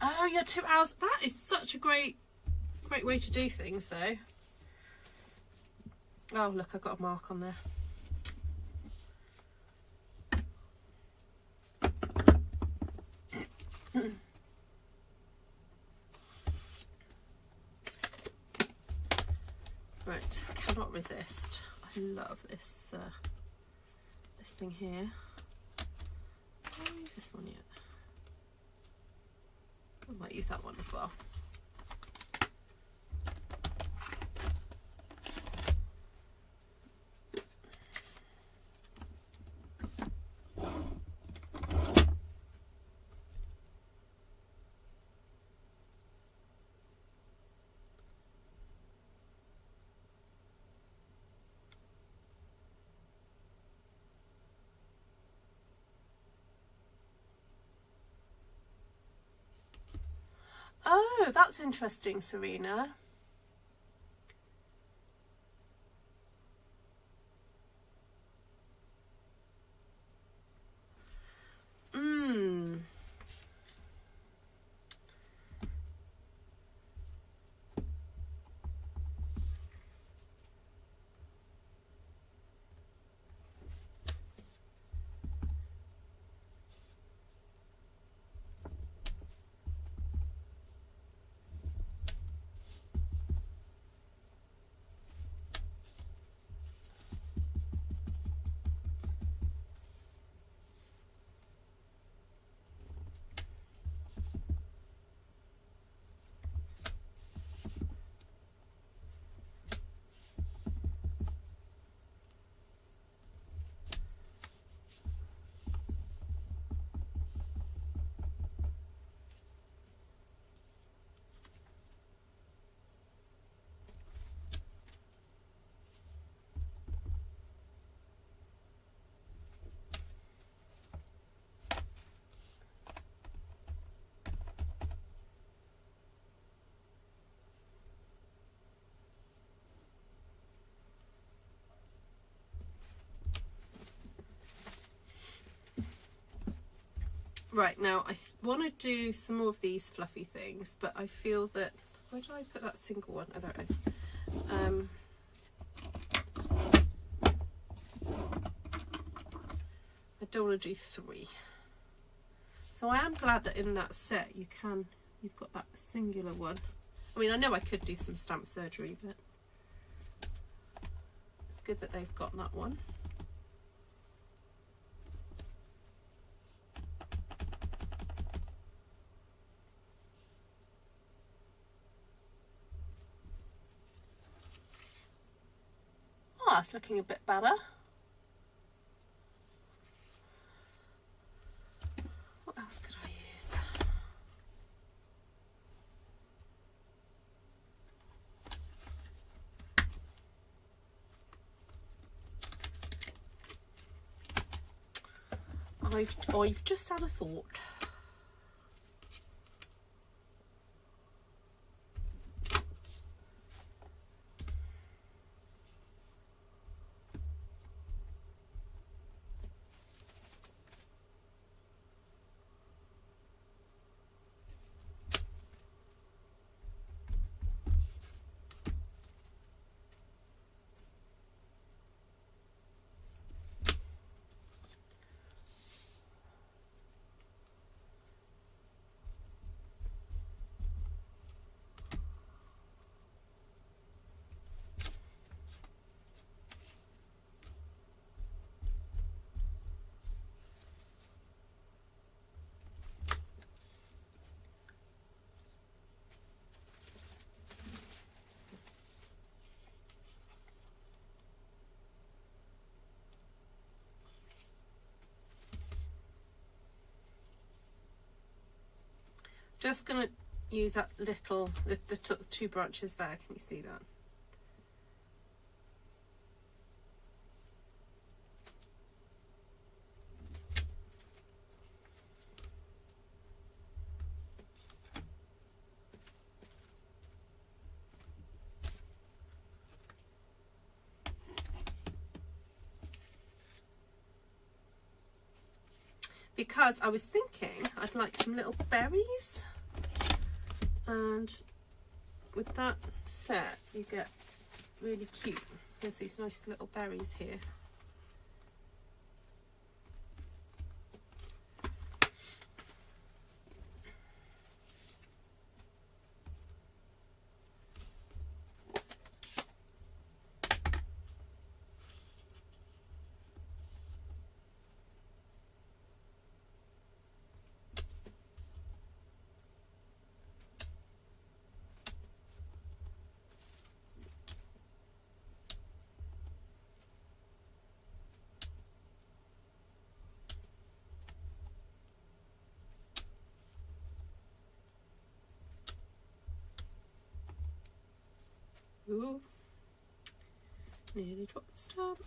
Speaker 1: Oh yeah, 2 hours. That is such a great way to do things though. Oh look, I've got a mark on there. Right, cannot resist. I love this this thing here. Can I use this one yet? I might use that one as well. Oh, that's interesting, Serena. Right, now I want to do some more of these fluffy things, but I feel that, where did I put that single one? Oh, there it is. I don't want to do 3. So I am glad that in that set you've got that singular one. I mean, I know I could do some stamp surgery, but it's good that they've got that one. Oh, it's looking a bit better. What else could I use? I've just had a thought. Just gonna use that little, the 2 branches there. Can you see that? Because I was thinking I'd like some little berries, and with that set you get really cute. There's these nice little berries here. Ooh, nearly dropped the stamp.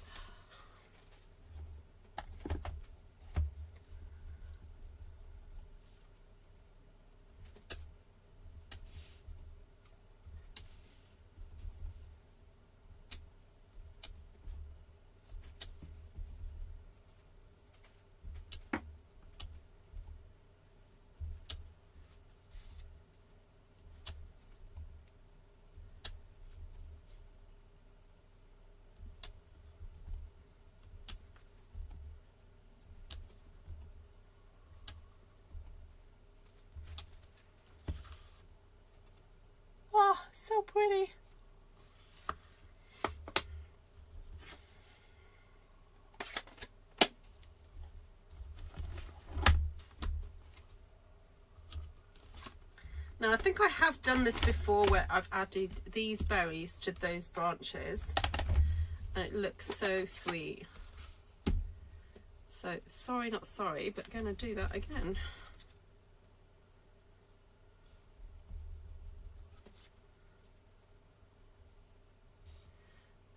Speaker 1: Oh, so pretty. Now I think I have done this before where I've added these berries to those branches and it looks so sweet. So sorry not sorry, but going to do that again.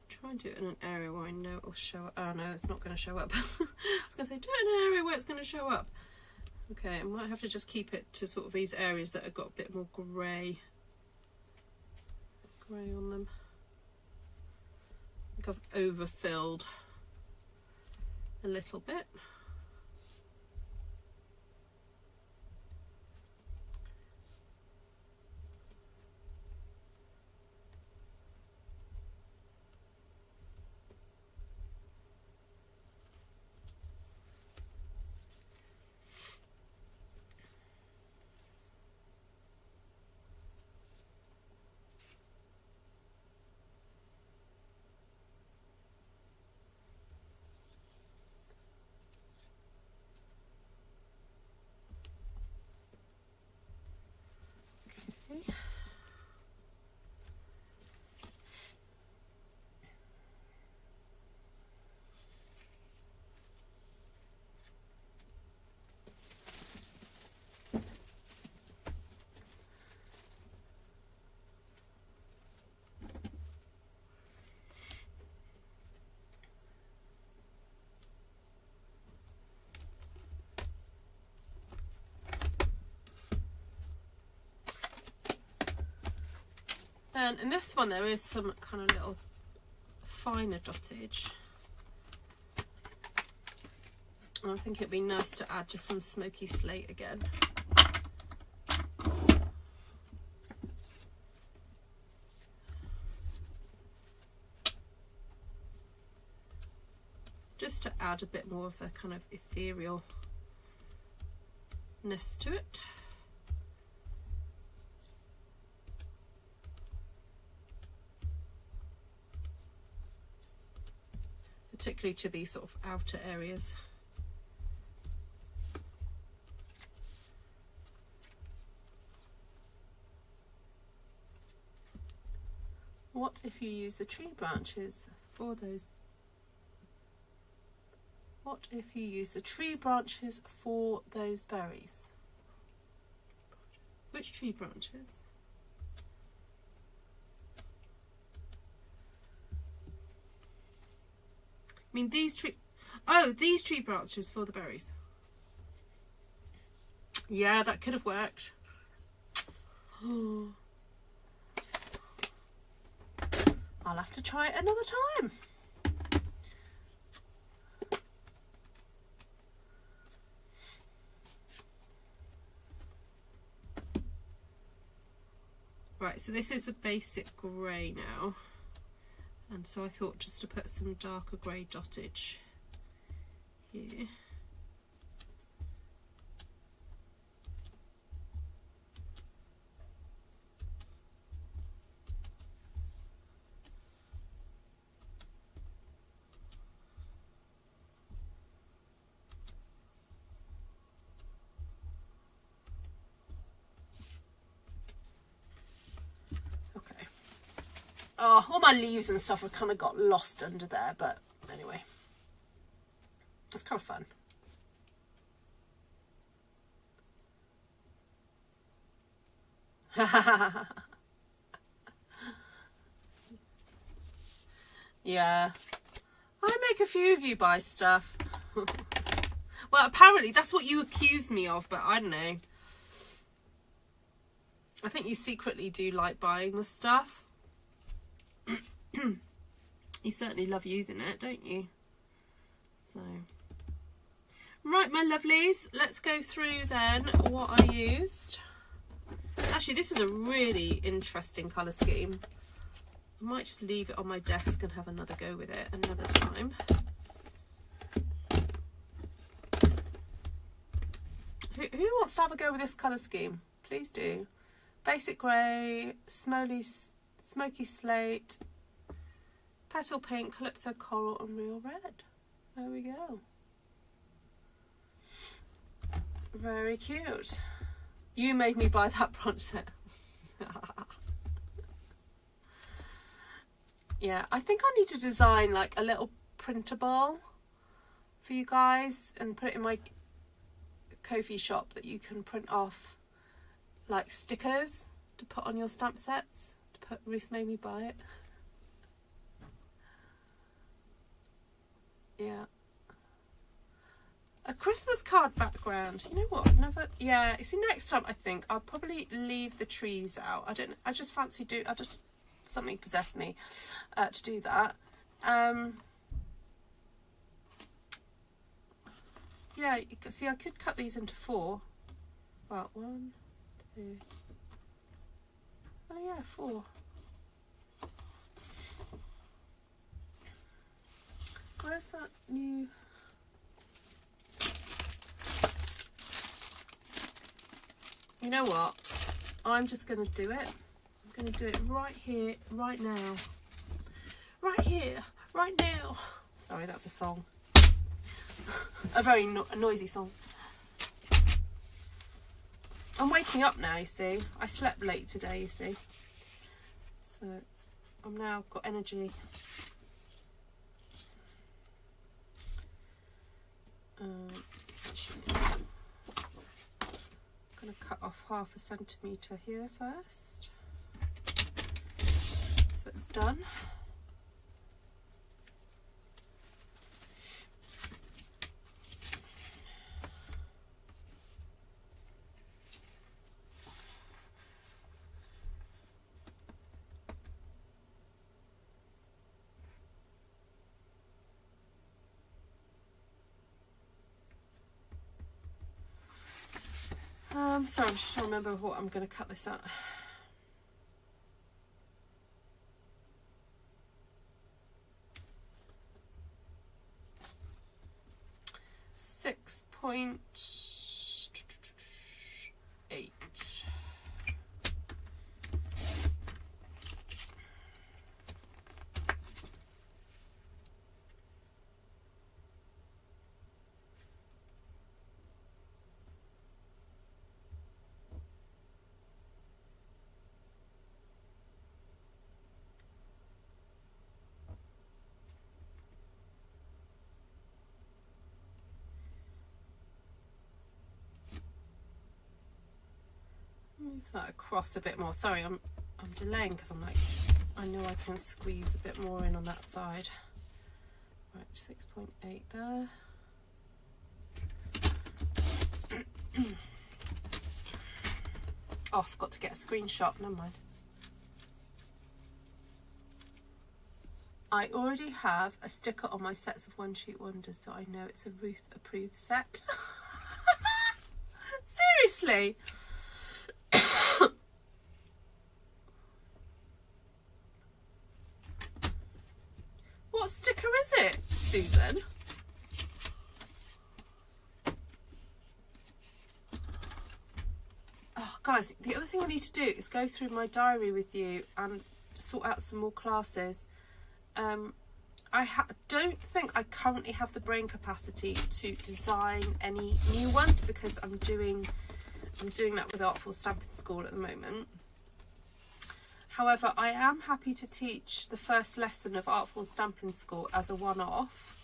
Speaker 1: Try and do it in an area where I know it'll show up. Oh no, it's not going to show up. I was going to say do it in an area where it's going to show up. Okay, I might have to just keep it to sort of these areas that have got a bit more grey on them. I think I've overfilled a little bit. then in this one there is some kind of little finer dottage. And I think it'd be nice to add just some smoky slate again. Just to add a bit more of a kind of etherealness to it. Particularly to these sort of outer areas. What if you use the tree branches for those? What if you use the tree branches for those berries? Which tree branches? I mean these tree, oh, these tree branches for the berries. Yeah, that could have worked. I'll have to try it another time. Right, so this is the basic grey now. And so I thought just to put some darker grey dottage here. Oh, all my leaves and stuff have kind of got lost under there, but anyway, it's kind of fun. Yeah, I make a few of you buy stuff. Well, apparently that's what you accuse me of, but I don't know. I think you secretly do like buying the stuff. You certainly love using it, don't you? So, right, my lovelies, let's go through then what I used. Actually, this is a really interesting colour scheme. I might just leave it on my desk and have another go with it another time. Who wants to have a go with this colour scheme? Please do. Basic grey, smoky slate, petal pink, calypso coral and real red. There we go. Very cute. You made me buy that branch set. Yeah, I think I need to design like a little printable for you guys and put it in my Ko-fi shop that you can print off like stickers to put on your stamp sets. Ruth made me buy it. Yeah. A Christmas card background. You know what? Yeah. You see, next time I think I'll probably leave the trees out. I just fancy something possessed me to do that. Yeah. You can see I could cut these into 4. Well, 1, 2. Oh yeah, 4. Where's that new? You know what? I'm just going to do it. I'm going to do it right here, right now. Right here, right now. Sorry, that's a song. A very noisy song. I'm waking up now, you see. I slept late today, you see. So I'm now got energy. I'm going to cut off 0.5 centimetre here first. So it's done. Sorry, I'm just trying to remember what I'm going to cut this out. .8. Move that across a bit more. Sorry, I'm delaying because I'm like, I know I can squeeze a bit more in on that side. Right, 6.8 there. Oh, I forgot to get a screenshot. Never mind. I already have a sticker on my sets of One Sheet Wonders, so I know it's a Ruth approved set. Seriously. What sticker is it, Susan? Oh, guys, the other thing I need to do is go through my diary with you and sort out some more classes. I don't think I currently have the brain capacity to design any new ones because I'm doing that with Artful Stampin School at the moment. However, I am happy to teach the first lesson of Artful Stampin School as a one-off.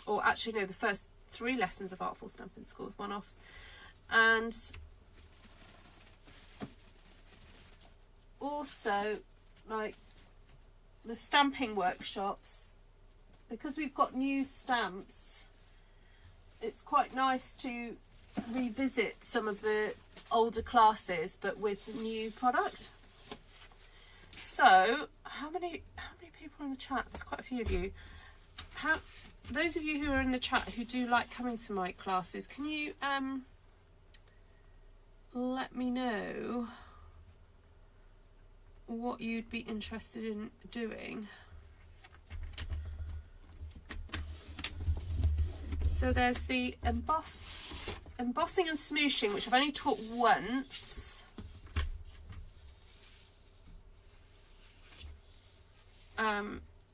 Speaker 1: Or actually, no, the first 3 lessons of Artful Stampin School as one-offs. And also, like, the stamping workshops, because we've got new stamps, it's quite nice to revisit some of the older classes but with new product. So how many people in the chat? There's quite a few of you. Those of you who are in the chat who do like coming to my classes, can you let me know what you'd be interested in doing? So there's the embossing and smooshing, which I've only taught once.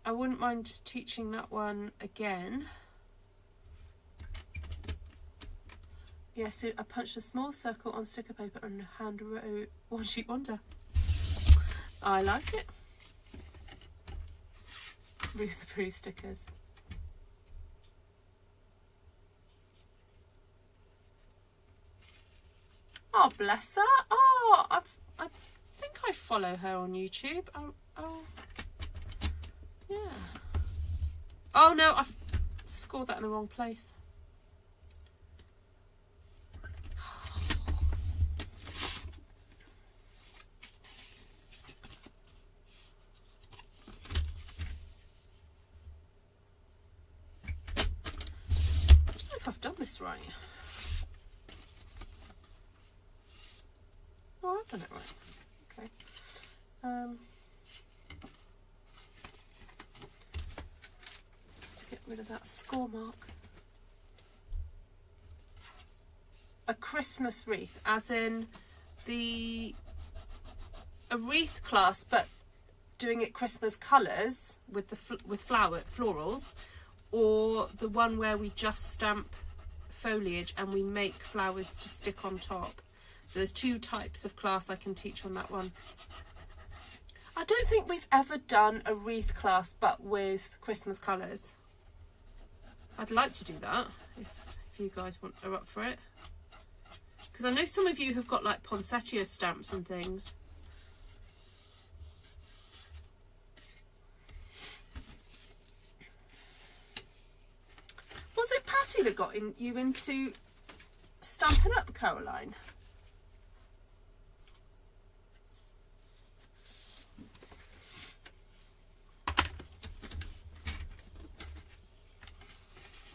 Speaker 1: I wouldn't mind teaching that one again. Yes, yeah, so I punched a small circle on sticker paper and hand wrote One Sheet Wonder. I like it. Ruth approved stickers. Oh, bless her. Oh, I think I follow her on YouTube. Oh, yeah. Oh no, I've scored that in the wrong place. I don't know if I've done this right. Oh, I've done it right. Okay. To get rid of that score mark. A Christmas wreath, as in a wreath class, but doing it Christmas colours with the florals, or the one where we just stamp foliage and we make flowers to stick on top. So there's 2 types of class I can teach on that one. I don't think we've ever done a wreath class but with Christmas colours. I'd like to do that if you guys are up for it. Because I know some of you have got like poinsettia stamps and things. Was it Patty that got you into Stampin' Up, Caroline?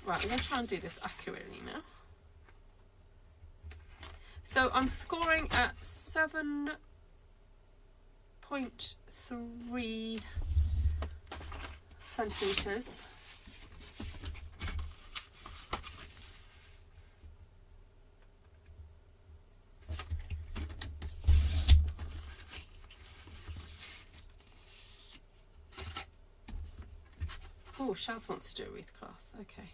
Speaker 1: Right, I'm going to try and do this accurately now. So I'm scoring at 7.3 centimetres. Oh, Shaz wants to do a wreath class. Okay.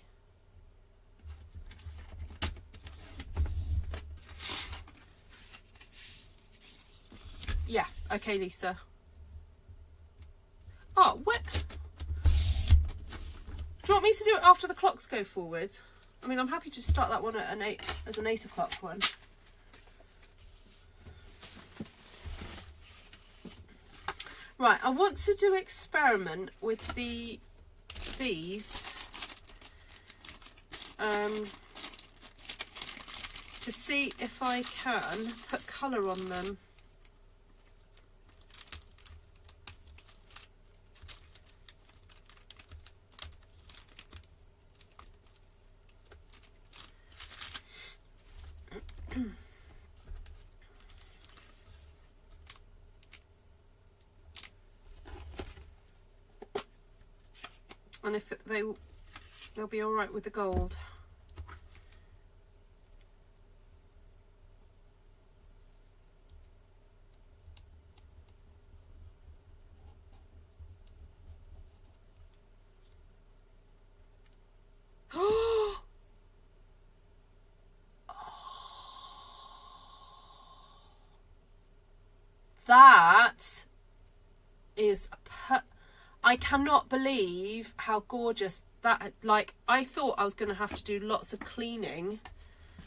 Speaker 1: Yeah. Okay, Lisa. Oh, what? Do you want me to do it after the clocks go forward? I mean, I'm happy to start that one at an 8 as an 8 o'clock one. Right, I want to do experiment with these to see if I can put colour on them. And if they'll be all right with the gold. That is I cannot believe how gorgeous that, like, I thought I was going to have to do lots of cleaning,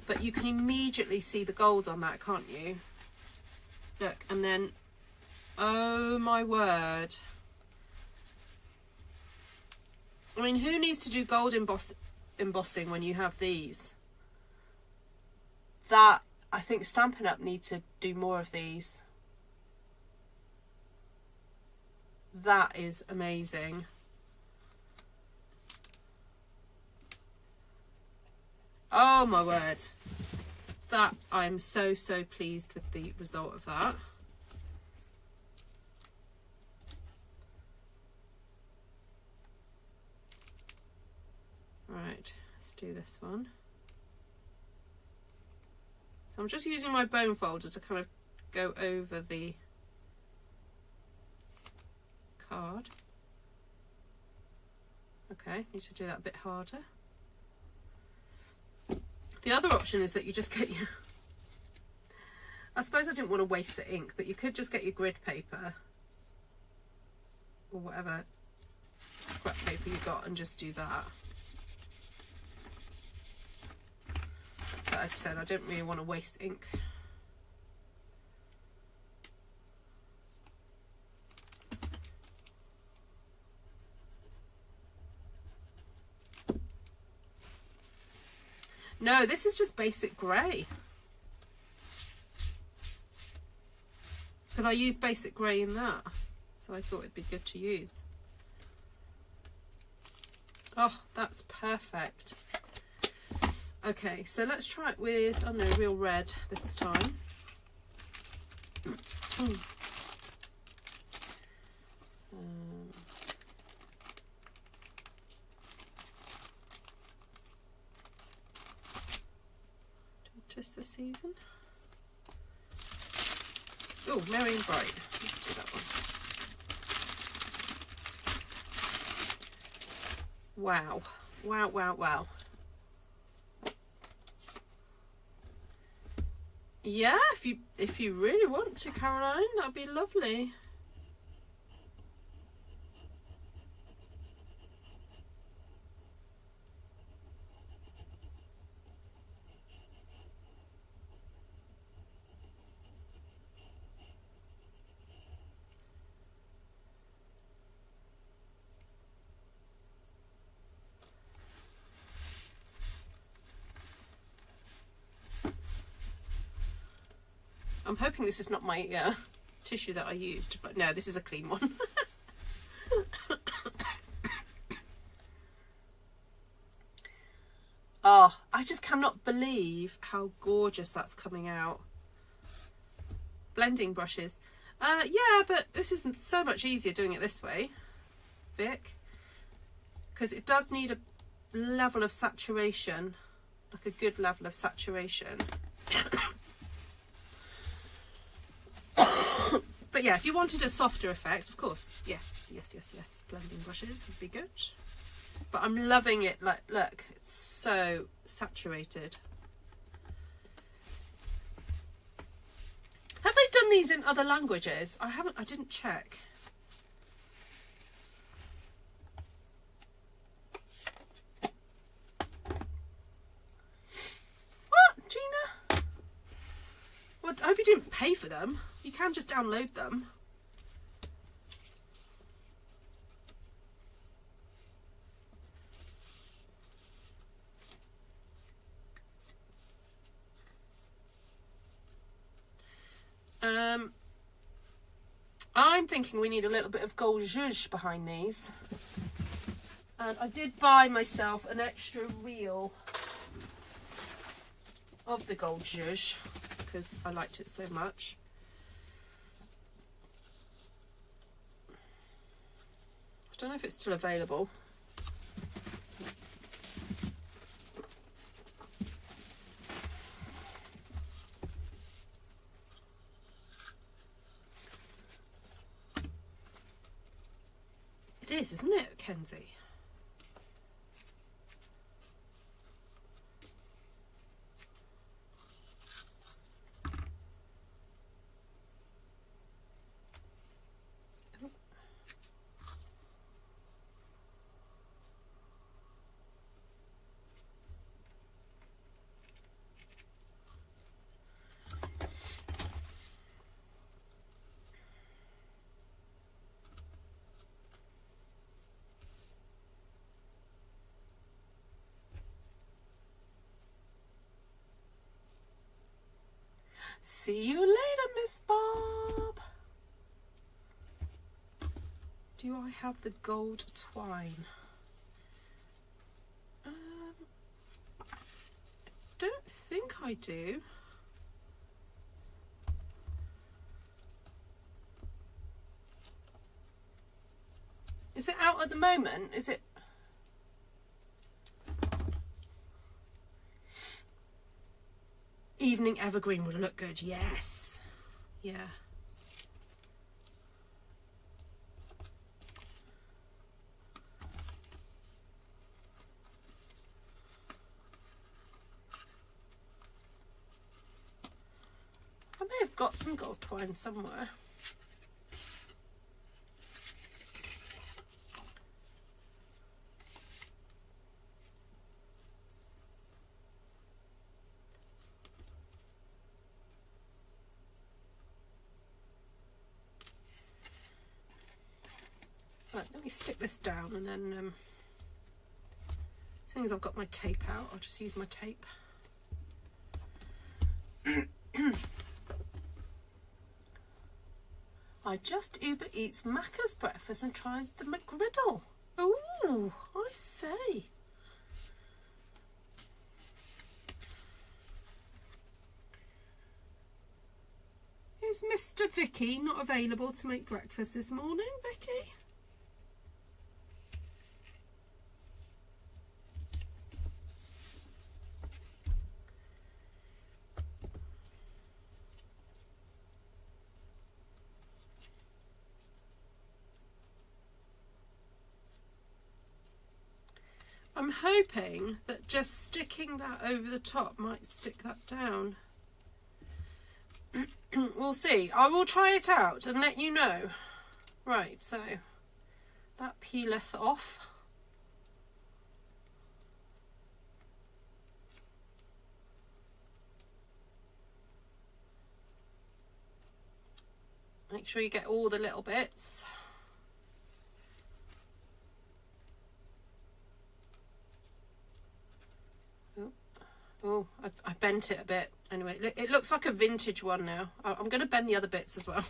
Speaker 1: but you can immediately see the gold on that, can't you? Look, and then, oh my word. I mean, who needs to do gold embossing when you have these? That, I think Stampin' Up need to do more of these. That is amazing. Oh my word. That, I'm so pleased with the result of that. Right, let's do this one. So I'm just using my bone folder to kind of go over the card. Okay, need to do that a bit harder. The other option is that you just get your, I suppose I didn't want to waste the ink, but you could just get your grid paper or whatever scrap paper you got and just do that. But as I said, I don't really want to waste ink. No, this is just basic grey. Because I used basic grey in that. So I thought it'd be good to use. Oh, that's perfect. Okay, so let's try it with, I don't know, real red this time. Just the season. Oh, Merry and Bright. Let's do that one. Wow. Wow, wow, wow. Yeah, if you really want to, Caroline, that'd be lovely. I'm hoping this is not my tissue that I used, but no, this is a clean one. Oh, I just cannot believe how gorgeous that's coming out. blending brushes. Yeah, but this is so much easier doing it this way, Vic, because it does need a level of saturation, like a good level of saturation. But yeah, if you wanted a softer effect, of course, yes, blending brushes would be good. But I'm loving it, like, look, it's so saturated. Have they done these in other languages? I didn't check. What, Gina? Well, I hope you didn't pay for them. You can just download them. I'm thinking we need a little bit of gold zhuzh behind these. And I did buy myself an extra reel of the gold zhuzh because I liked it so much. I don't know if it's still available. It is, isn't it, Kenzie? See you later, Miss Bob. Do I have the gold twine? I don't think I do. Is it out at the moment? Is it? Evening evergreen would look good, yes. Yeah. I may have got some gold twine somewhere. Right, let me stick this down and then, as soon as I've got my tape out, I'll just use my tape. I just Uber Eats Macca's breakfast and tried the McGriddle. Ooh, I say. Is Mr. Vicky not available to make breakfast this morning, Vicky? I'm hoping that just sticking that over the top might stick that down. We'll see. I will try it out and let you know. Right, so that peeleth off. Make sure you get all the little bits. Oh, I bent it a bit. Anyway, it looks like a vintage one now. I'm going to bend the other bits as well.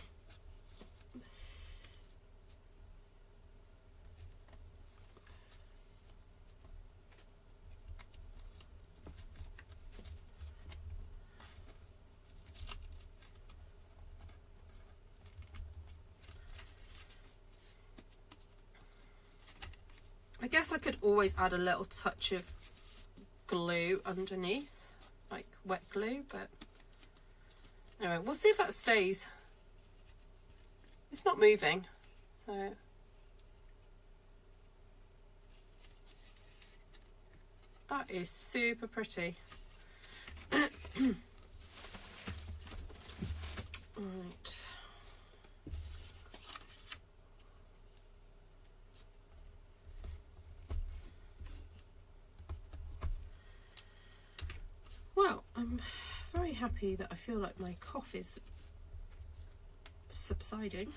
Speaker 1: guess I could always add a little touch of glue underneath, like wet glue, but anyway, we'll see if that stays. It's not moving, so that is super pretty. Right. Well, I'm very happy that I feel like my cough is subsiding.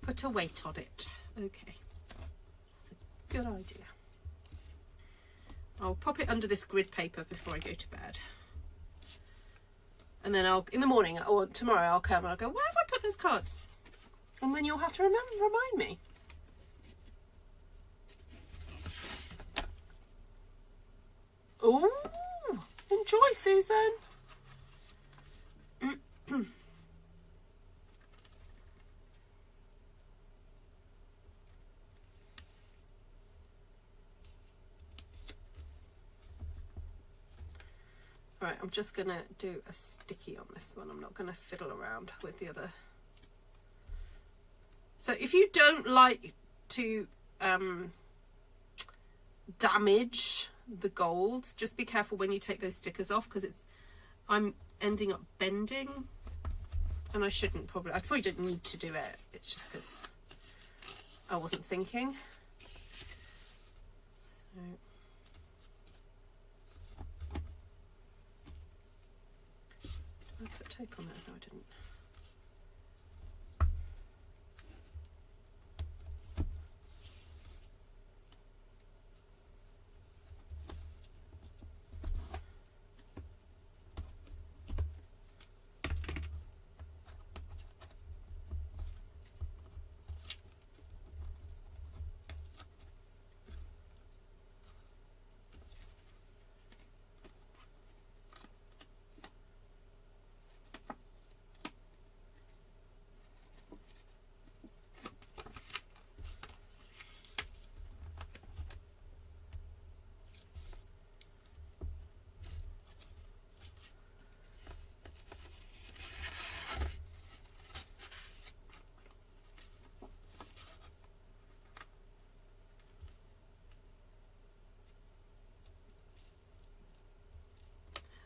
Speaker 1: Put a weight on it. Okay, that's a good idea. I'll pop it under this grid paper before I go to bed. And then in the morning or tomorrow I'll come and I'll go, where have I put those cards? And then you'll have to remind me. Oh, enjoy, Susan. Right, I'm just going to do a sticky on this one. I'm not going to fiddle around with the other. So if you don't like to damage the gold, just be careful when you take those stickers off, because I'm ending up bending, and I probably didn't need to do it. It's just because I wasn't thinking. So. I put tape on that? No, I didn't.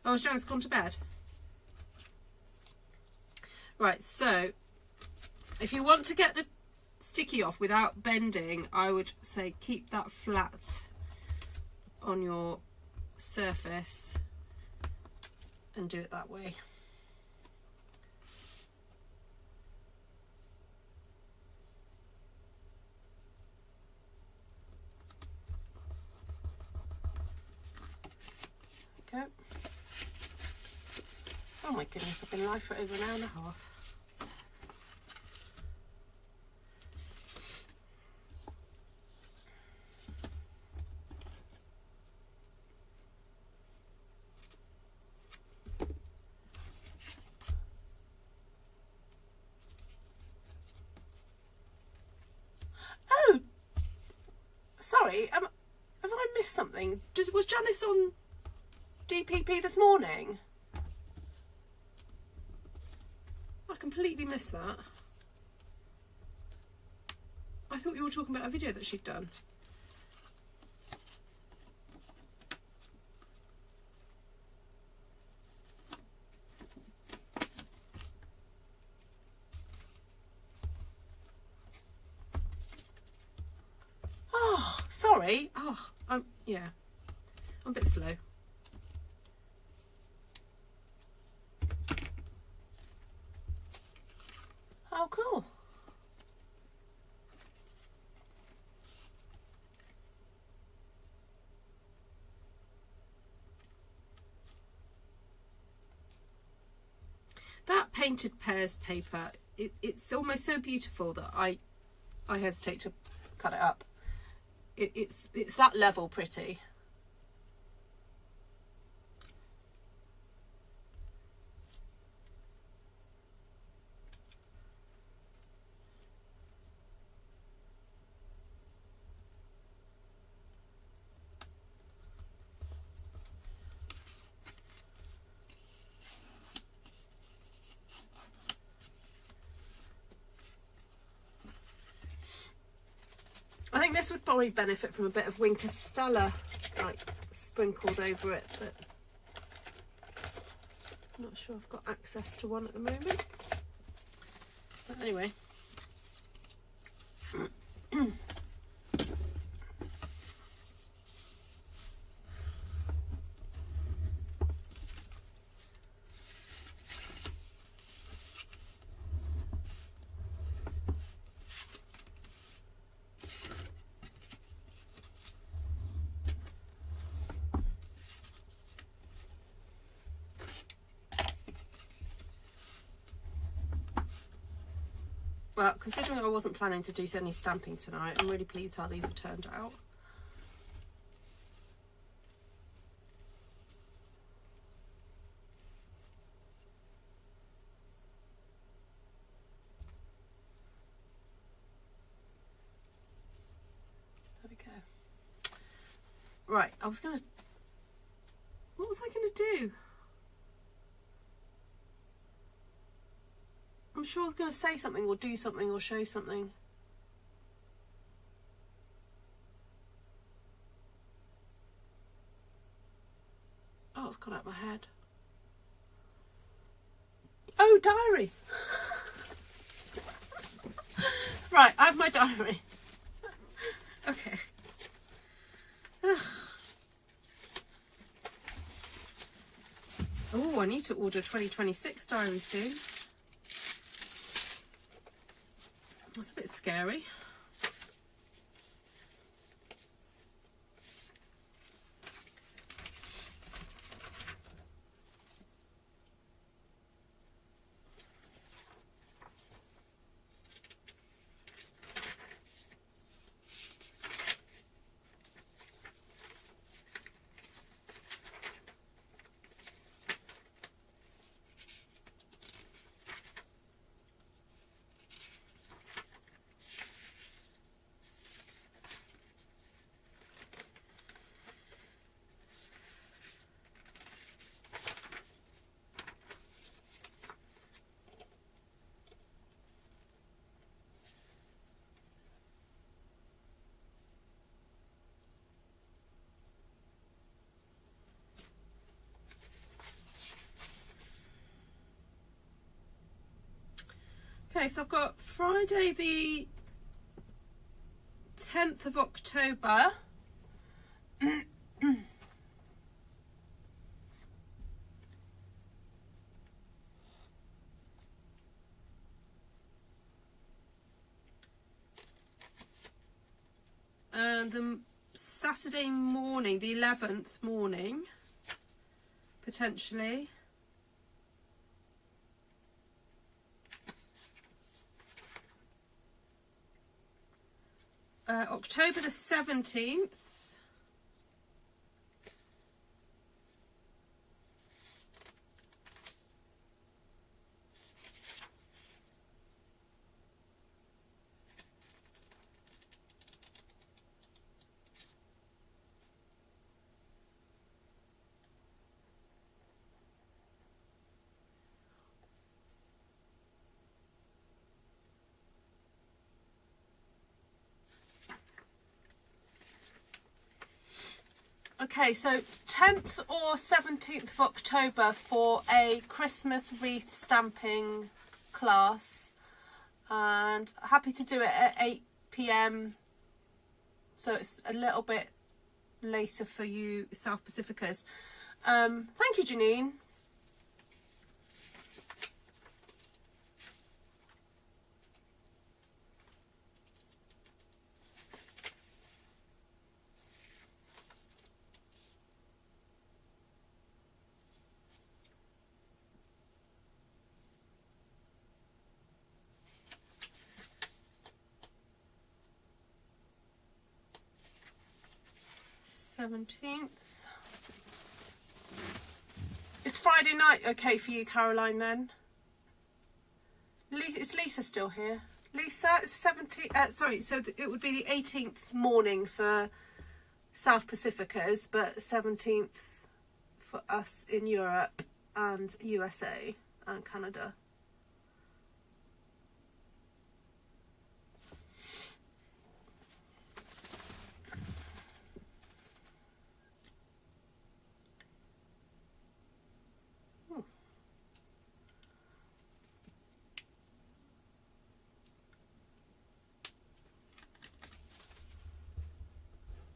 Speaker 1: Oh, Janice's gone to bed. Right, so if you want to get the sticky off without bending, I would say keep that flat on your surface and do it that way. Okay. Oh my goodness, I've been live for over an hour and a half. Oh, sorry, have I missed something? Was Janice on DPP this morning? I completely missed that. I thought you were talking about a video that she'd done. Oh, sorry. Oh, yeah. I'm a bit slow. Oh, cool. That painted pears paper, it's almost so beautiful that I I hesitate to cut it up. It's that level pretty. I think this would probably benefit from a bit of Winter Stella like sprinkled over it, but I'm not sure I've got access to one at the moment. But anyway. Well, considering I wasn't planning to do any stamping tonight, I'm really pleased how these have turned out. There we go. Right, what was I gonna do? I'm sure I was going to say something or do something or show something. Oh, it's gone out of my head. Oh, diary. Right, I have my diary. Okay. Oh, I need to order a 2026 diary soon. That's a bit scary. Okay, so I've got Friday the 10th of October. And the Saturday morning, the 11th morning, potentially. October the 17th. Okay, so 10th or 17th of October for a Christmas wreath stamping class, and happy to do it at 8 p.m. so it's a little bit later for you South Pacificas. Thank you, Janine. 17th. It's Friday night okay for you, Caroline, then? Is Lisa still here? Lisa, it's 17th, sorry, so it would be the 18th morning for South Pacificas, but 17th for us in Europe and USA and Canada.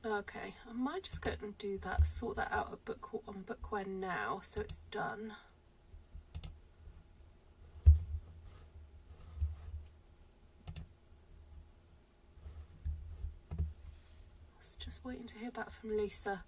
Speaker 1: Okay, I might just go and do that, sort that out on Bookware now, so it's done. Just waiting to hear back from Lisa.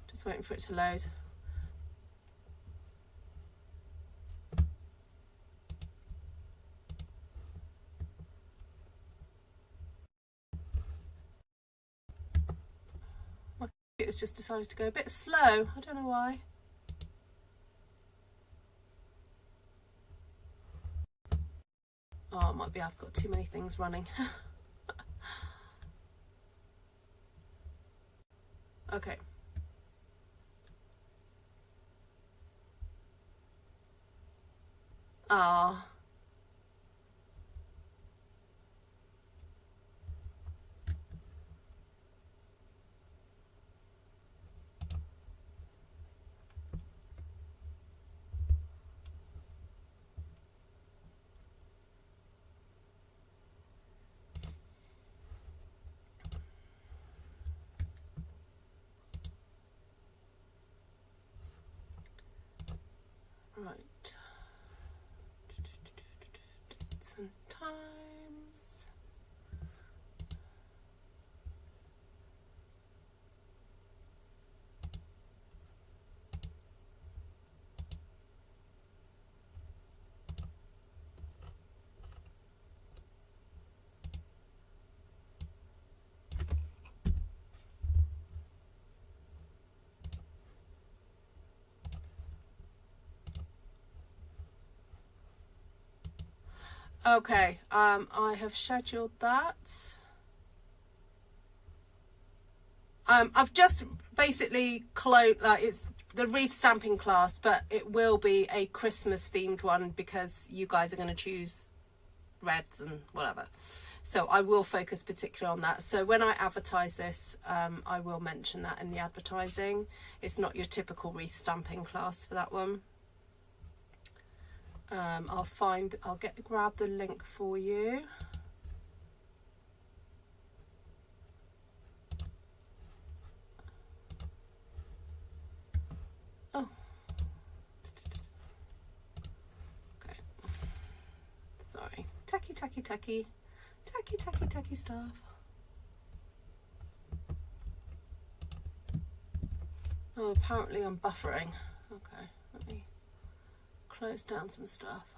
Speaker 1: Just waiting for it to load. My computer's just decided to go a bit slow. I don't know why. Oh, it might be I've got too many things running. Okay. Ah. Right. Sometimes. Okay, I have scheduled that. I've just basically closed, it's the wreath stamping class, but it will be a Christmas themed one because you guys are going to choose reds and whatever. So I will focus particularly on that. So when I advertise this, I will mention that in the advertising. It's not your typical wreath stamping class for that one. I'll grab the link for you. Oh. Okay. Sorry. Tacky stuff. Oh, apparently I'm buffering. Okay, let me close down some stuff.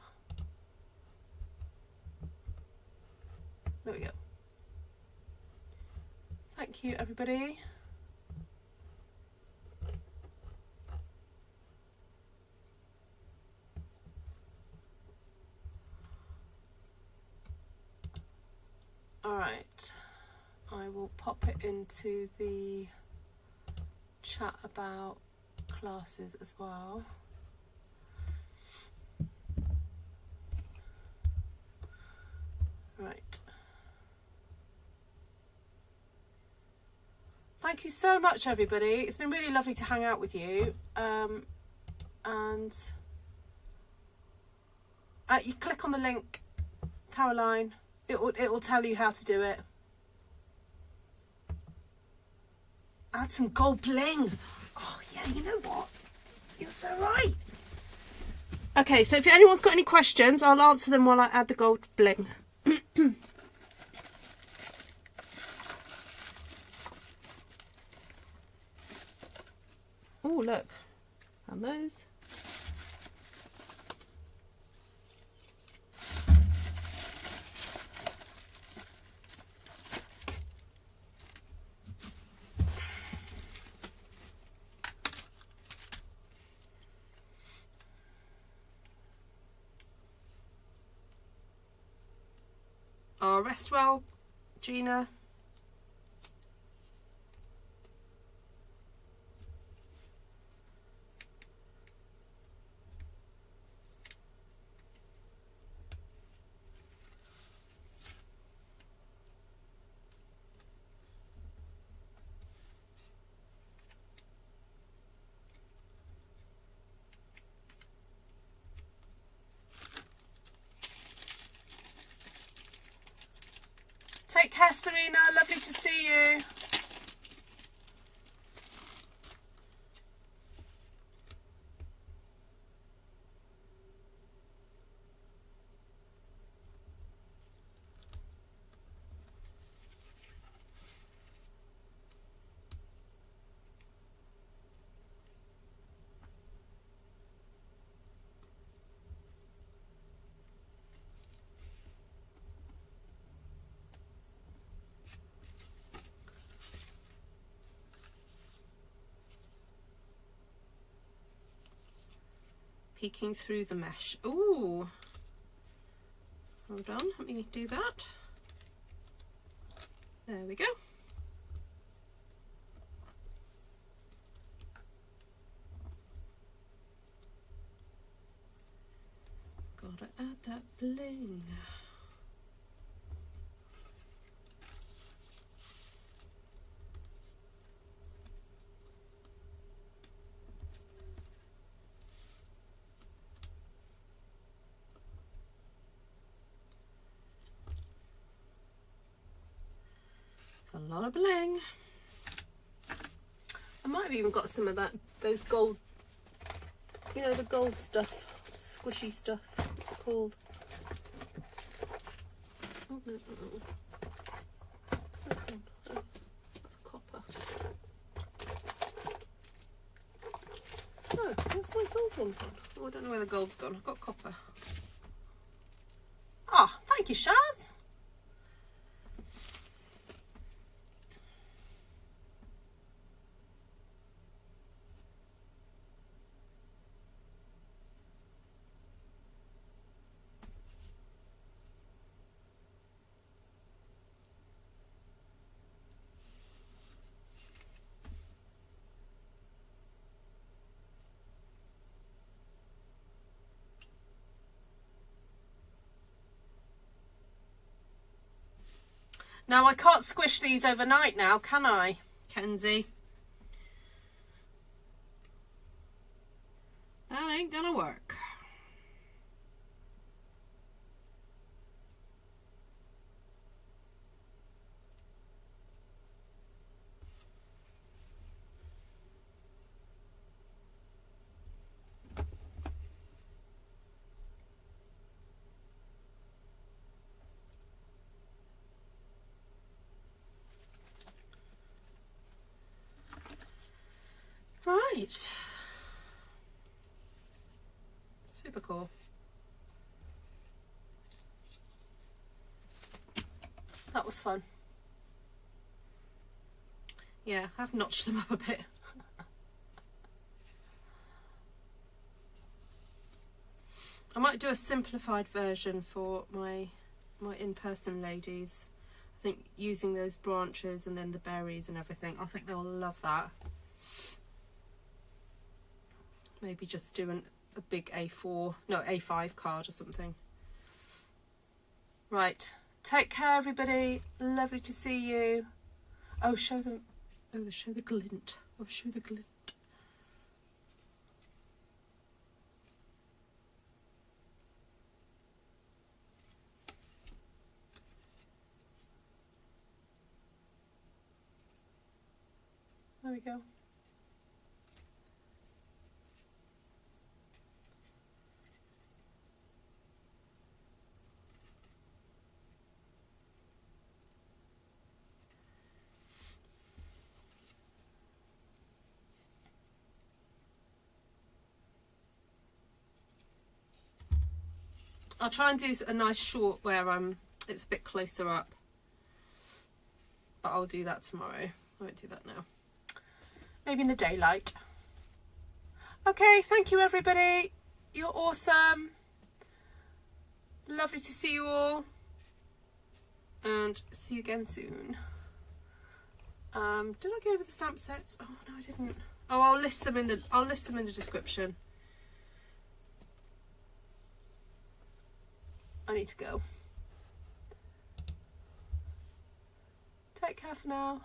Speaker 1: There we go. Thank you, everybody. All right, I will pop it into the chat about classes as well. Thank you so much, everybody. It's been really lovely to hang out with you. And you click on the link, Caroline. It will tell you how to do it. Add some gold bling. Oh yeah, you know what? You're so right. Okay, so if anyone's got any questions, I'll answer them while I add the gold bling. Oh, look. And those. Oh, rest well, Gina. Take care, Serena. Lovely to see you. Peeking through the mesh. Ooh. Hold on, let me do that. There we go. Gotta add that bling. A lot of bling. I might have even got some of that, those gold, you know, the gold stuff, squishy stuff. What's it called? Oh, no, that's copper. Oh, where's my gold one gone? Oh, I don't know where the gold's gone. I've got copper. Oh, thank you, Shaz. Now, I can't squish these overnight now, can I, Kenzie? That ain't gonna work. Right. Super cool. That was fun. Yeah, I've notched them up a bit. I might do a simplified version for my in-person ladies. I think using those branches and then the berries and everything, I think they'll love that. Maybe just doing a big A4, no, A5 card or something. Right, take care everybody, lovely to see you. Oh, show them, Oh, they show the glint. I'll show the glint. There we go. I'll try and do a nice short where it's a bit closer up, but I'll do that tomorrow. I won't do that now. Maybe in the daylight. Okay, thank you everybody. You're awesome. Lovely to see you all, and see you again soon. Did I go over the stamp sets? Oh no, I didn't. Oh, I'll list them in the description. I need to go. Take care for now.